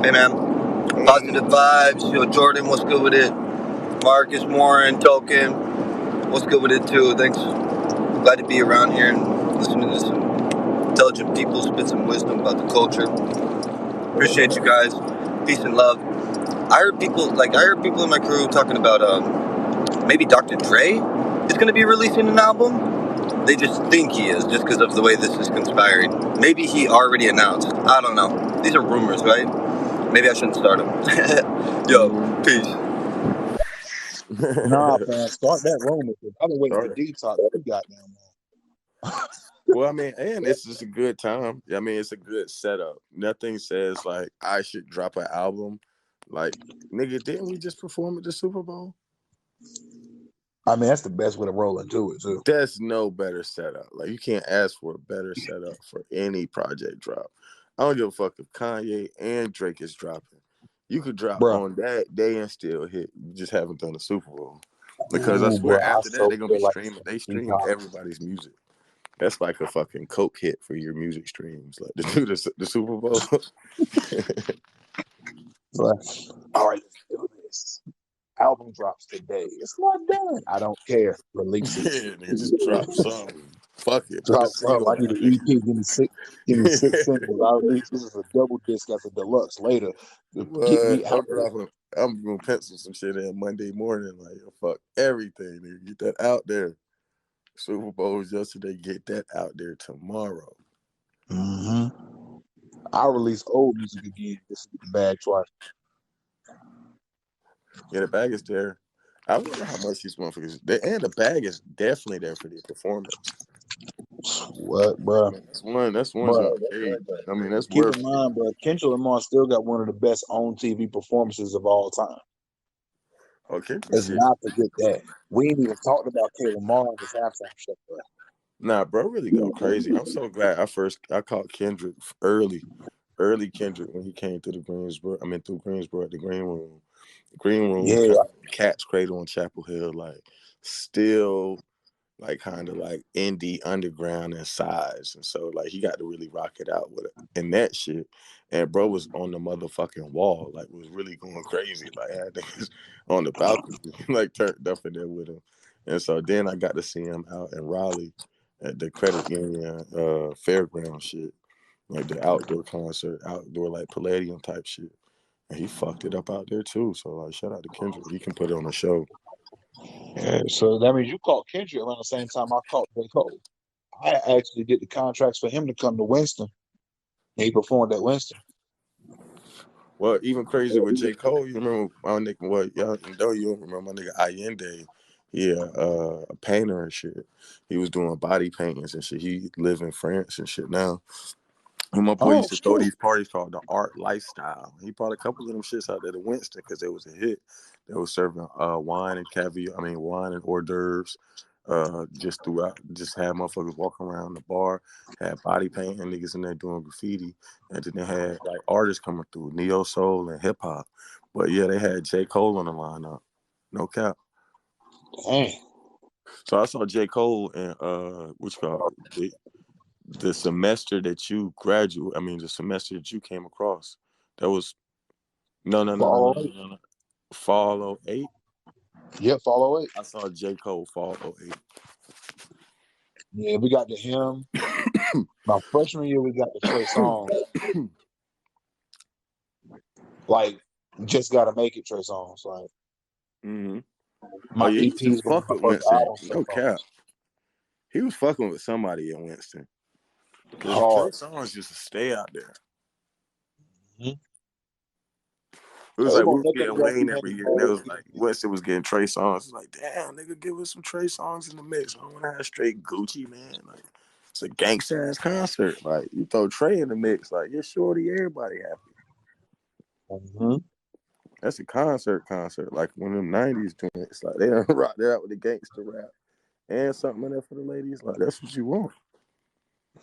Hey, man. Positive vibes. Yo, Jordan, what's good with it? Marcus, Warren, Token, what's good with it too? Thanks. Glad to be around here and listening to some intelligent people spit some wisdom about the culture. Appreciate you guys. Peace and love. I heard people in my crew talking about maybe Dr. Dre is going to be releasing an album. They just think he is, just because of the way this is conspiring. Maybe he already announced. I don't know. These are rumors, right? Maybe I shouldn't start them. Yo, peace. Nah, man, start that rumor. I've been waiting for detox too goddamn long. Well, I mean, and it's just a good time. I mean, it's a good setup. Nothing says like I should drop an album. Like, nigga, didn't we just perform at the Super Bowl? I mean, that's the best way to roll into it too. There's no better setup. Like, you can't ask for a better setup for any project drop. I don't give a fuck if Kanye and Drake is dropping. You could drop on that day and still hit. You just haven't done the Super Bowl. Because I swear after that, they're gonna be streaming. They stream everybody's music. That's like a fucking coke hit for your music streams. Like to do the Super Bowl. All right, let's do this. Album drops today. It's not done. I don't care. Release it. Yeah, nigga, just drop something. Fuck it. Drop Put a something. single I need out. an EP. Give me six singles. I'll release. This is a double disc as a deluxe later. Get me out there. I'm gonna pencil some shit in Monday morning. Like, fuck everything, nigga. Get that out there. Super Bowl was yesterday. Get that out there tomorrow. Mm-hmm. I'll release old music again. Just get the bag twice. Yeah, the bag is there. I wonder how much these motherfuckers. And the bag is definitely there for the performance. What, bro? I mean, that's one jump. I mean, that's keep worth. in mind, bro. Kendrick Lamar still got one of the best on TV performances of all time. Okay, let's not forget that. We ain't even talked about K. Lamar in this halftime show, bro. Nah, bro, really go crazy. I'm so glad I caught Kendrick early Kendrick when he came through Greensboro at the Green Room. Green Room, yeah, kind of Cat's Cradle on Chapel Hill, like still like kind of like indie underground in size. And so like he got to really rock it out with it and that shit. And bro was on the motherfucking wall, like was really going crazy. Like I had niggas on the balcony, like turned up in there with him. And so then I got to see him out in Raleigh at the Credit Union fairground shit. Like the outdoor concert, outdoor like Palladium type shit. And he fucked it up out there too. So like shout out to Kendrick. He can put it on a show. Yeah, so that means you caught Kendrick around the same time I caught J. Cole. I actually did the contracts for him to come to Winston. He performed at Winston. Well, even crazy with J. Cole, you remember my nigga, y'all know you don't remember my nigga Allende. Yeah, a painter and shit. He was doing body paintings and shit. He live in France and shit now. And my boy used to throw these parties called the Art Lifestyle. He brought a couple of them shits out there to Winston because it was a hit. They were serving wine and hors d'oeuvres. Just had motherfuckers walking around the bar, had body painting niggas in there doing graffiti, and then they had like artists coming through, neo soul and hip hop. But yeah, they had J. Cole on the lineup, no cap. Dang. So I saw J. Cole and the semester that you the semester that you came across. That was no. Fall 08. Yep, Fall 08. I saw J. Cole Fall 08. Yeah, we got to him. My freshman year, we got the Trey Songz. Like, just gotta make it Trey Songz. Like, mm-hmm. my EPs EPs fuck with Winston. No cap. He was fucking with somebody in Winston. Because Trey Hard. Songz used to stay out there. Mhm. It was They like we gonna was let them getting go Wayne through every that, year, and it bro. was like Winston was getting Trey Songz. It's like, damn, nigga, give us some Trey Songz in the mix. I don't want to have straight Gucci, man. Like, it's a gangster ass concert. Like, you throw Trey in the mix, like, you're shorty, everybody happy. Mm-hmm. That's a concert. Like when them 90s joints, like they done rocked it out with the gangster rap and something in there for the ladies. Like, that's what you want.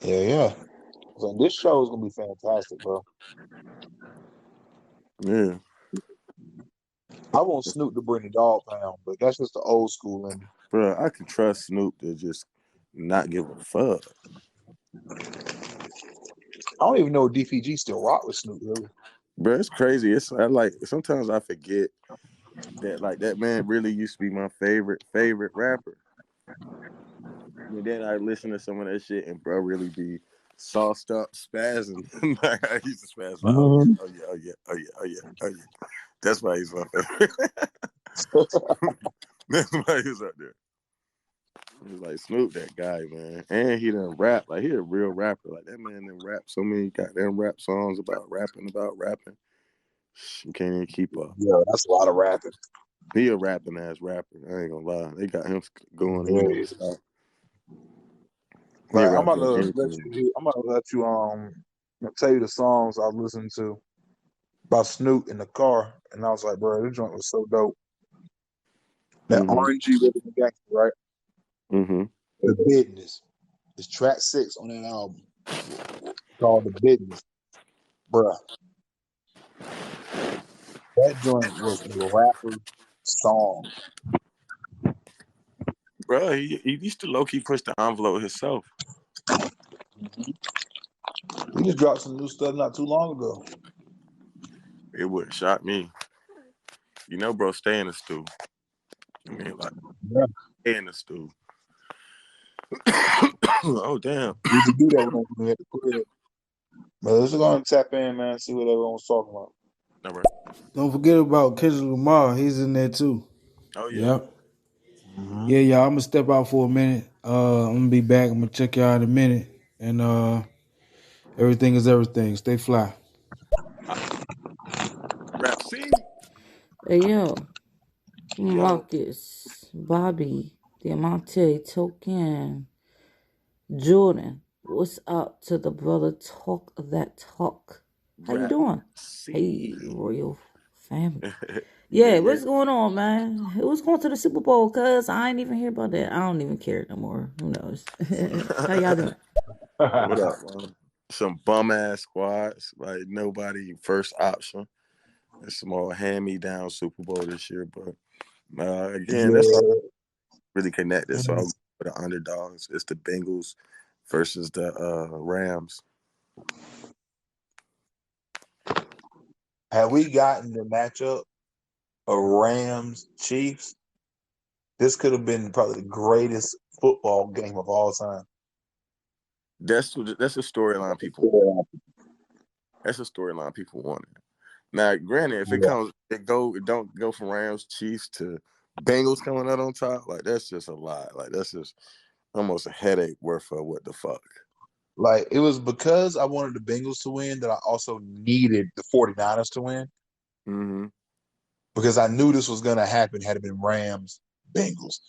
Yeah. So this show is gonna be fantastic, bro. Yeah. I want Snoop to bring the dog pound, but that's just the old school in me. Bro, I can trust Snoop to just not give a fuck. I don't even know if DPG still rock with Snoop, really. Bro, it's crazy. Sometimes I forget that like that man really used to be my favorite rapper. And then I listen to some of that shit and bro really be sauced up, spazzing. Like I used to spazz like, oh yeah. That's why he's my favorite. That's why he's up there. He's like Snoop, that guy, man. And he done rap. Like he a real rapper. Like that man done rap so many goddamn rap songs about rapping. You can't even keep up. Yeah, that's a lot of rapping. He a rapping ass rapper. I ain't gonna lie. They got him going. He Yeah. never stop. He Like I'm rap about on to anything. let you tell you the songs I was listening to by Snoop in the car, and I was like, bro, this joint was so dope. That RNG Rhythm and Gangster, right? Mm-hmm. The Business. It's track 6 on that album called The Business. Bruh. That joint was a rapper song. Bro, he used to low key push the envelope himself. He just dropped some new stuff not too long ago. It would shock me. You know, bro, stay in the stew. I mean, like, stay in the stew. Oh damn. We should do that when we had to put it. But let's go and tap in, man, see what everyone's talking about. All right. Don't forget about Kendrick Lamar. He's in there too. Oh yeah. Yep. Yeah, y'all. I'm gonna step out for a minute. I'm gonna be back. I'm gonna check y'all in a minute. And everything is everything. Stay fly. Rap C. Hey, yo, Yo. Marcus, Bobby, Diamante, Token, Jordan, what's up to the brother Talk That Talk? How you Rap doing? C. Hey, Royal Family. Yeah, what's going on, man? Who's going to the Super Bowl? Cuz I ain't even hear about that. I don't even care no more. Who knows? How y'all doing? What up, man? Some bum ass squads. Like nobody first option. It's some more hand me down Super Bowl this year, but again, that's not really connected. So I'll go for the underdogs. It's the Bengals versus the Rams. Had we gotten the matchup of Rams Chiefs, this could have been probably the greatest football game of all time. That's a storyline people want. That's a storyline people wanted. Now, granted, if it don't go from Rams Chiefs to Bengals coming out on top, like that's just a lot. Like that's just almost a headache worth of what the fuck. Like, it was because I wanted the Bengals to win that I also needed the 49ers to win. Mm-hmm. Because I knew this was going to happen had it been Rams, Bengals.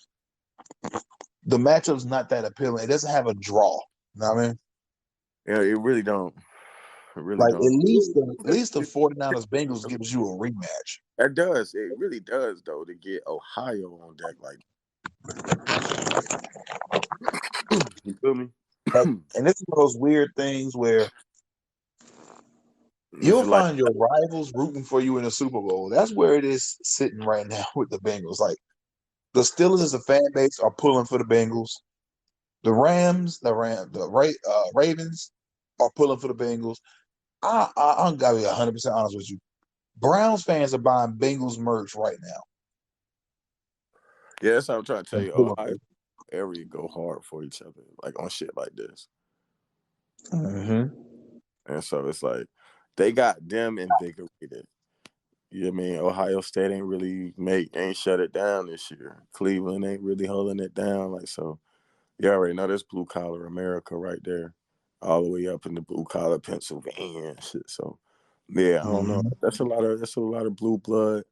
The matchup's not that appealing. It doesn't have a draw. You know what I mean? Yeah, it really don't. It really Like, don't. at least the 49ers Bengals gives you a rematch. It does. It really does, though, to get Ohio on deck. Like, you feel me? Like, and this is one of those weird things where you'll find your rivals rooting for you in the Super Bowl. That's where it is sitting right now with the Bengals. Like, the Steelers as a fan base are pulling for the Bengals. The Ravens are pulling for the Bengals. I'm gotta be 100% honest with you. Browns fans are buying Bengals merch right now. Yeah, that's what I'm trying to tell you. Ohio area go hard for each other, like on shit like this. Mm-hmm. And so it's like they got them invigorated. You know what I mean? Ohio State ain't shut it down this year. Cleveland ain't really holding it down. Like, so You already know that's blue collar America right there, all the way up in the blue collar Pennsylvania and shit. So, yeah, I don't know. Mhm. That's a lot of blue blood.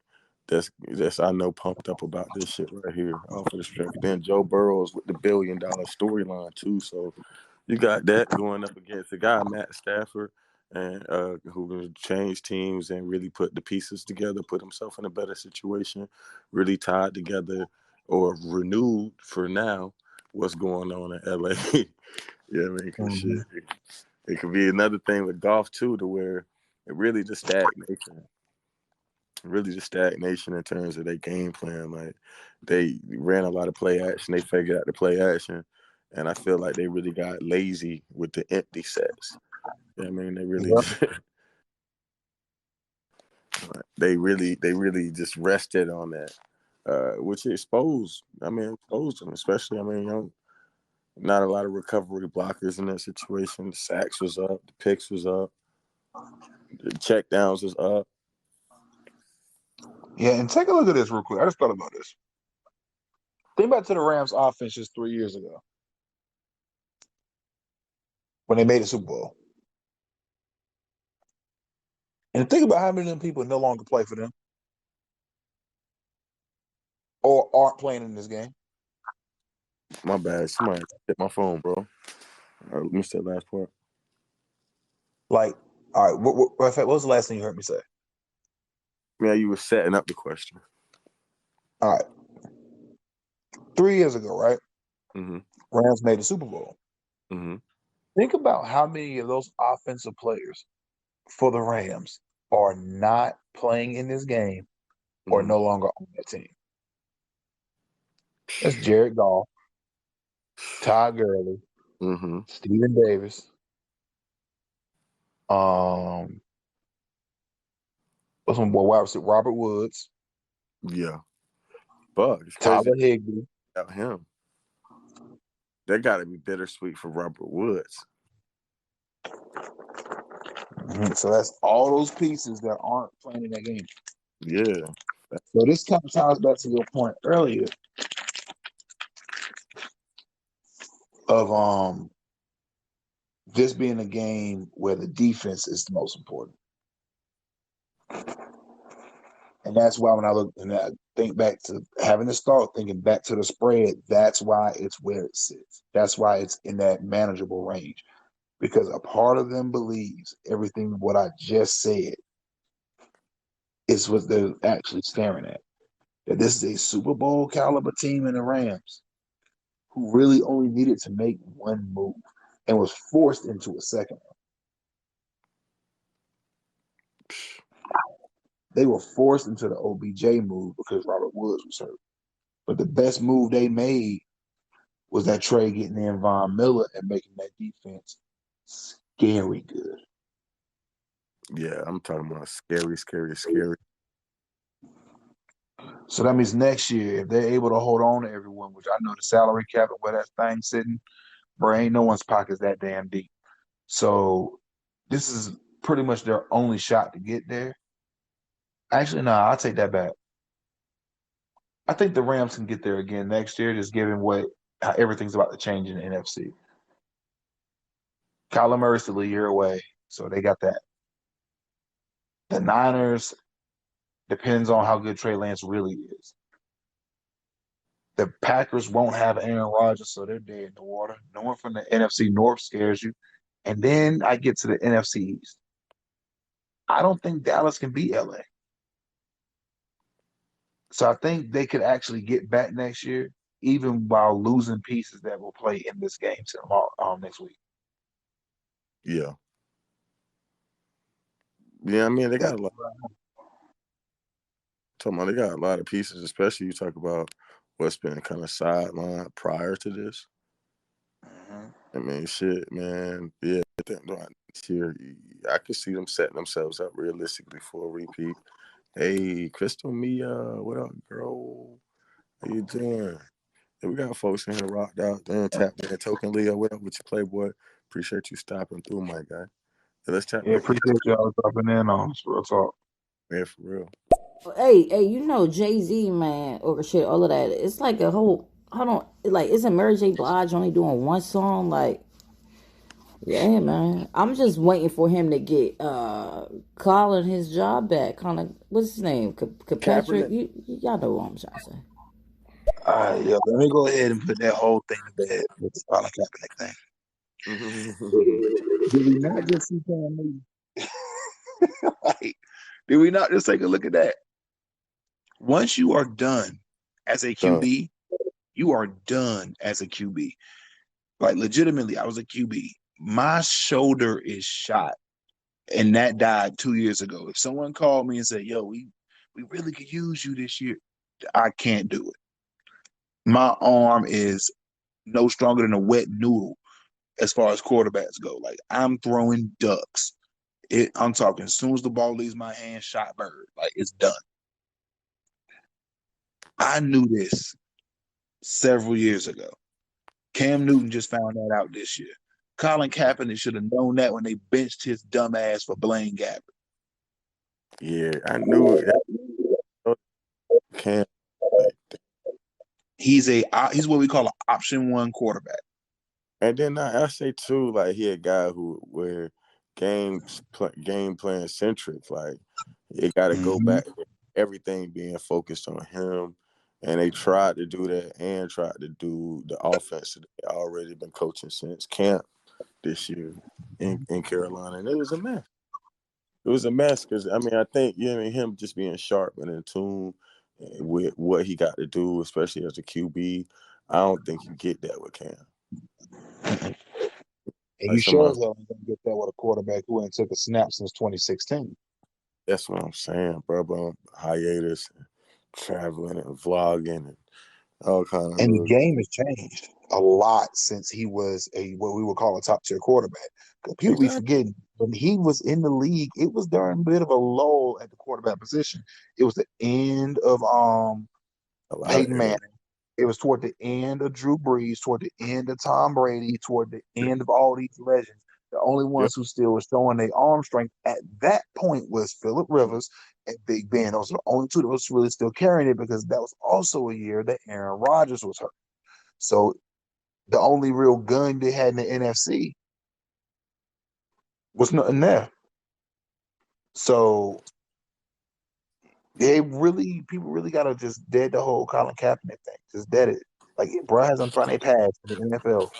That's I know pumped up about this shit right here off of the strength. Then Joe Burrows with the $1 billion storyline too. So you got that going up against the guy Matt Stafford, and who changed teams and really put the pieces together, put himself in a better situation, really tied together or renewed for now what's going on in LA. Yeah, I mean, 'cause shit, Mhm. it could be another thing with golf too, to where it really just stagnation. Really just stagnation in terms of their game plan. Like they ran a lot of play action, they figured out the play action, and I feel like they really got lazy with the empty sets. You know what I mean, Yep. they really just rested on that, which exposed. I mean, exposed them, especially. I mean, not a lot of recovery blockers in that situation. The sacks was up, the picks was up, the check downs was up. Yeah, and take a look at this real quick. I just thought about this. Think back to the Rams offense just 3 years ago when they made the Super Bowl. And think about how many of them people no longer play for them or aren't playing in this game. My bad. Somebody hit my phone, bro. I missed that last part. Like, all right, what was the last thing you heard me say? Yeah, you were setting up the question. All right. 3 years ago, right? Mm-hmm. Rams made the Super Bowl. Mm-hmm. Think about how many of those offensive players for the Rams are not playing in this game or Mm-hmm. no longer on that team. That's Jared Goff, Todd Gurley, Mm-hmm. Stephen Davis, what's my boy wide receiver, Robert Woods, Yeah. But it's crazy Tyler Higbee. about him. That got to be bittersweet for Robert Woods. Mm-hmm. So that's all those pieces that aren't playing in that game. Yeah. So this kind of ties back to your point earlier of this being a game where the defense is the most important. And that's why when I look and I think back to having this thought, thinking back to the spread, that's why it's where it sits. That's why it's in that manageable range. Because a part of them believes everything what I just said is what they're actually staring at. That this is a Super Bowl caliber team in the Rams who really only needed to make one move and was forced into a second one. They were forced into the OBJ move because Robert Woods was hurt. But the best move they made was that trade getting in Von Miller and making that defense scary good. Yeah, I'm talking about scary. So that means next year, if they're able to hold on to everyone, which I know the salary cap and where that thing's sitting, bro, ain't no one's pocket's that damn deep. So this is pretty much their only shot to get there. Actually, no, I'll take that back. I think the Rams can get there again next year, just given how everything's about to change in the NFC. Kyler Murray's still a year away, so they got that. The Niners depends on how good Trey Lance really is. The Packers won't have Aaron Rodgers, so they're dead in the water. No one from the NFC North scares you. And then I get to the NFC East. I don't think Dallas can beat LA. So I think they could actually get back next year, even while losing pieces that will play in this game next week. Yeah. Yeah, I mean they got a lot. They got a lot of pieces, especially you talk about what's been kind of sidelined prior to this. Mm-hmm. I mean, shit, man. Yeah, this year, I could see them setting themselves up realistically for a repeat. Hey, Crystal Mia, what up, girl? How you doing? Yeah, we got folks in here rocked out. Then tap in. Token Leo, what up with you, Playboy? Appreciate you stopping through, my guy. Yeah, let's tap Yeah, back in. appreciate y'all dropping in on us. Real talk. Yeah, for real. Hey, you know Jay-Z, man, or shit, all of that. It's like a whole hold on. Like, isn't Mary J. Blige only doing one song? Like, yeah, man. I'm just waiting for him to get Colin his job back. Colin, what's his name? Kirkpatrick. Y'all know what I'm trying to say. Yeah, let me go ahead and put that whole thing to bed with the Colin Kaepernick thing. Did we not just see Cam Newton? Like, did we not just take a look at that? Once you are done as a QB, you are done as a QB. Like, legitimately, I was a QB. My shoulder is shot, and that died 2 years ago. If someone called me and said, yo, we really could use you this year, I can't do it. My arm is no stronger than a wet noodle as far as quarterbacks go. Like, I'm throwing ducks. I'm talking as soon as the ball leaves my hand, shot bird. Like, it's done. I knew this several years ago. Cam Newton just found that out this year. Colin Kaepernick should have known that when they benched his dumb ass for Blaine Gabbert. Yeah, I knew it. Cam. He's what we call an option one quarterback. And then I say too, like, he a guy where game plan centric. Like, it got to go back to everything being focused on him. And they tried to do that and tried to do the offense that they already been coaching since camp this year in Carolina. And it was a mess. It was a mess because, I mean, I think, him just being sharp and in tune with what he got to do, especially as a QB, I don't think you get that with Cam. And you sure as hell ain't gonna get that with a quarterback who ain't took a snap since 2016. That's what I'm saying, bro. Hiatus, and traveling and vlogging and all kind of. And the game has changed a lot since he was what we would call a top tier quarterback. People be forgetting when he was in the league, it was during a bit of a lull at the quarterback position. It was the end of Peyton Manning. It was toward the end of Drew Brees, toward the end of Tom Brady, toward the end of all these legends. The only ones who still were showing their arm strength at that point was Phillip Rivers and Big Ben. Those are the only two that was really still carrying it because that was also a year that Aaron Rodgers was hurt. So the only real gun they had in the NFC was nothing there. So people really gotta just dead the whole Colin Kaepernick thing. Just dead it. Like, bro hasn't thrown a pass in the NFL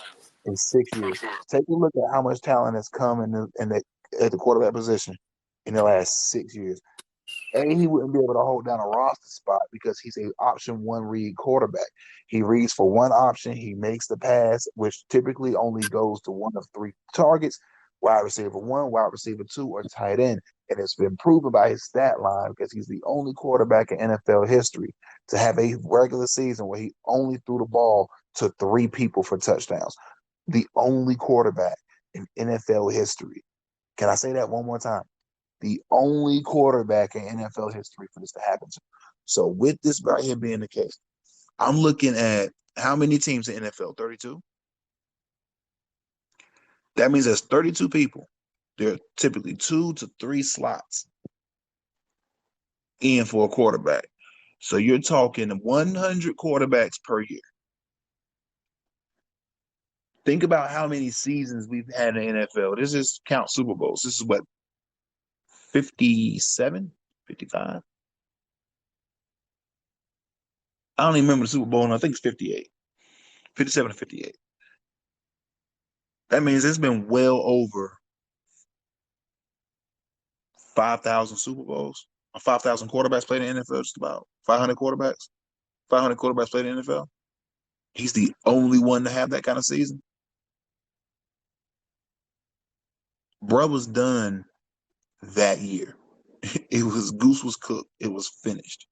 in 6 years. Take a look at how much talent has come at the quarterback position in the last 6 years. He wouldn't be able to hold down a roster spot because he's an option one read quarterback. He reads for one option, he makes the pass, which typically only goes to one of three targets: wide receiver 1, wide receiver 2, or tight end. And it's been proven by his stat line because he's the only quarterback in NFL history to have a regular season where he only threw the ball to 3 people for touchdowns. The only quarterback in NFL history. Can I say that one more time? The only quarterback in NFL history for this to happen to. So with this right here being the case, I'm looking at how many teams in NFL? 32? That means there's 32 people. There are typically 2 to 3 slots in for a quarterback. So you're talking 100 quarterbacks per year. Think about how many seasons we've had in the NFL. This is count Super Bowls. This is what, 57, 55? I don't even remember the Super Bowl, and I think it's 58. 57 to 58. That means it's been well over 5,000 Super Bowls. 5,000 quarterbacks played in the NFL, just about 500 quarterbacks. 500 quarterbacks played in the NFL. He's the only one to have that kind of season. Bruh was done that year. Goose was cooked. It was finished.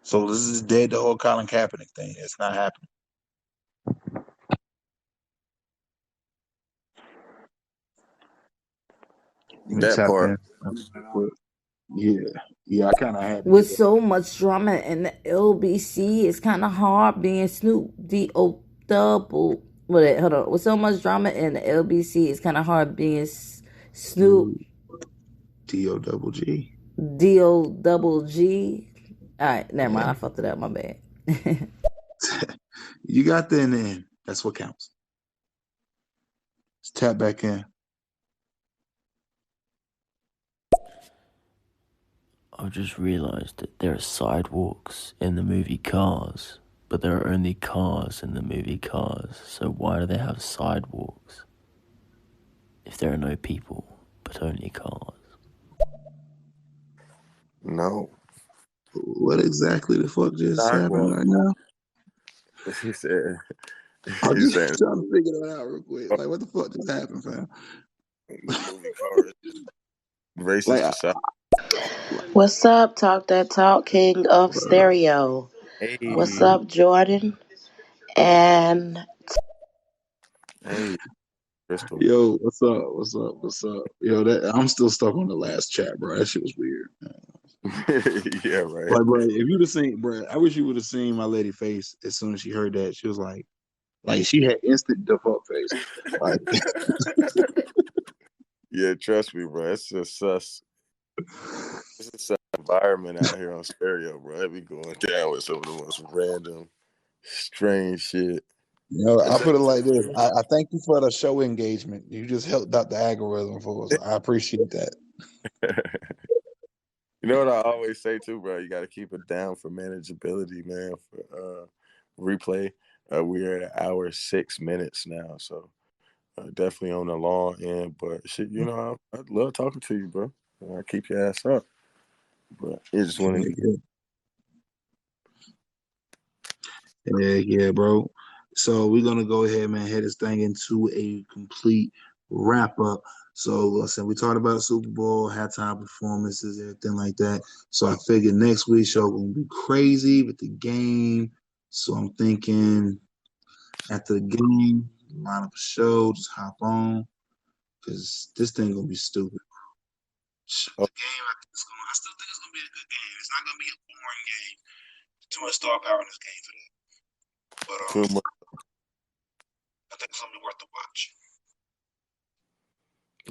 So this is dead, the whole Colin Kaepernick thing. It's not happening. That part. Yeah, I kind of had to. With so much drama in the LBC, it's kind of hard being Snoop D-O double. Hold on. With so much drama in the LBC, it's kind of hard being Snoop D-O double G. D-O double G. All right, never mind. I fucked it up. My bad. You got there in the end. That's what counts. Just tap back in. I've just realised that there are sidewalks in the movie Cars, but there are only cars in the movie Cars, so why do they have sidewalks if there are no people, but only cars? No. What exactly the fuck just happened Sidewalk. right now? He said. I'm He's just saying trying to figure that out real quick. Like, what the fuck just happened, fam? the movie Cars is racist Like, to side. What's up, Talk That Talk, King of Stereo? What's Hey, up, Jordan? And hey, Crystal. yo, what's up? What's up? What's up? Yo, I'm still stuck on the last chat, bro. That shit was weird. Yeah, right. Like, bro, if you'd have seen, bro, I wish you would have seen my lady face as soon as she heard that. She was like she had instant the fuck face. Like, Yeah, trust me, bro. It's a sus. It's a sus environment out here on stereo, bro. It be going down with some of the most random, strange shit. I put it like this. I thank you for the show engagement. You just helped out the algorithm for us. I appreciate that. You know what I always say too, bro? You got to keep it down for manageability, man. For replay, we are at 1 hour 6 minutes now, so definitely on the long end. But shit, I love talking to you, bro. I keep your ass up, but you just want to. Yeah, bro. So we're gonna go ahead, man, head this thing into a complete wrap up. So listen, we talked about Super Bowl, halftime performances, everything like that. So I figured next week's show gonna be crazy with the game. So I'm thinking after the game, line up a show, just hop on, because this thing gonna be stupid. The game, I still think it's gonna be a good game. It's not gonna be a boring game. Too much star power in this game for that. But Too much. I think it's gonna be worth the watch.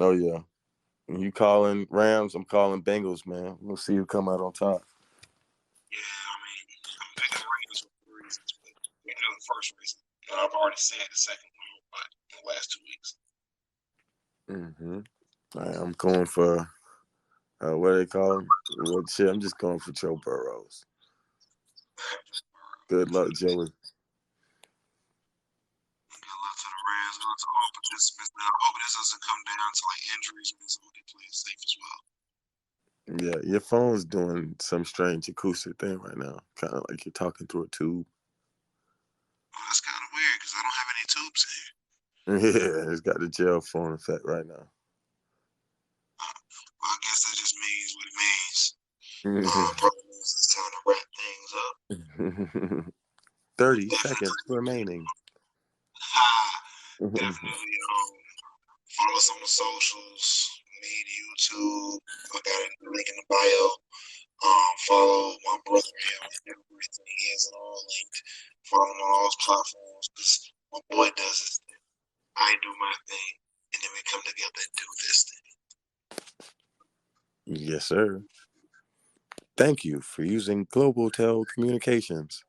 Oh yeah. When you calling Rams, I'm calling Bengals, man. We'll see who come out on top. Yeah, I mean, I'm picking the Ravens for 3 reasons, but we know the first reason. And I've already said the second one, but in the last 2 weeks. I'm going for what do they call him? Well, shit, I'm just going for Joe Burrows. Good luck, Joey. Good luck to the Rams. Good luck to all participants. Now, I hope this doesn't come down to like injuries, man, so they play it safe as well. Yeah, your phone's doing some strange acoustic thing right now. Kind of like you're talking through a tube. Well, that's kind of weird because I don't have any tubes in here. Yeah, it's got the gel phone effect right now. Well, I guess that just means what it means. Probably means it's time to wrap things up. 30 seconds remaining. Definitely, follow us on the socials. Me, YouTube. I got a link in the bio. Follow my brother here. Everything he is all linked. Follow him on all his platforms because my boy does his thing. I do my thing, and then we come together and do this thing. Yes, sir. Thank you for using Global Tel Communications.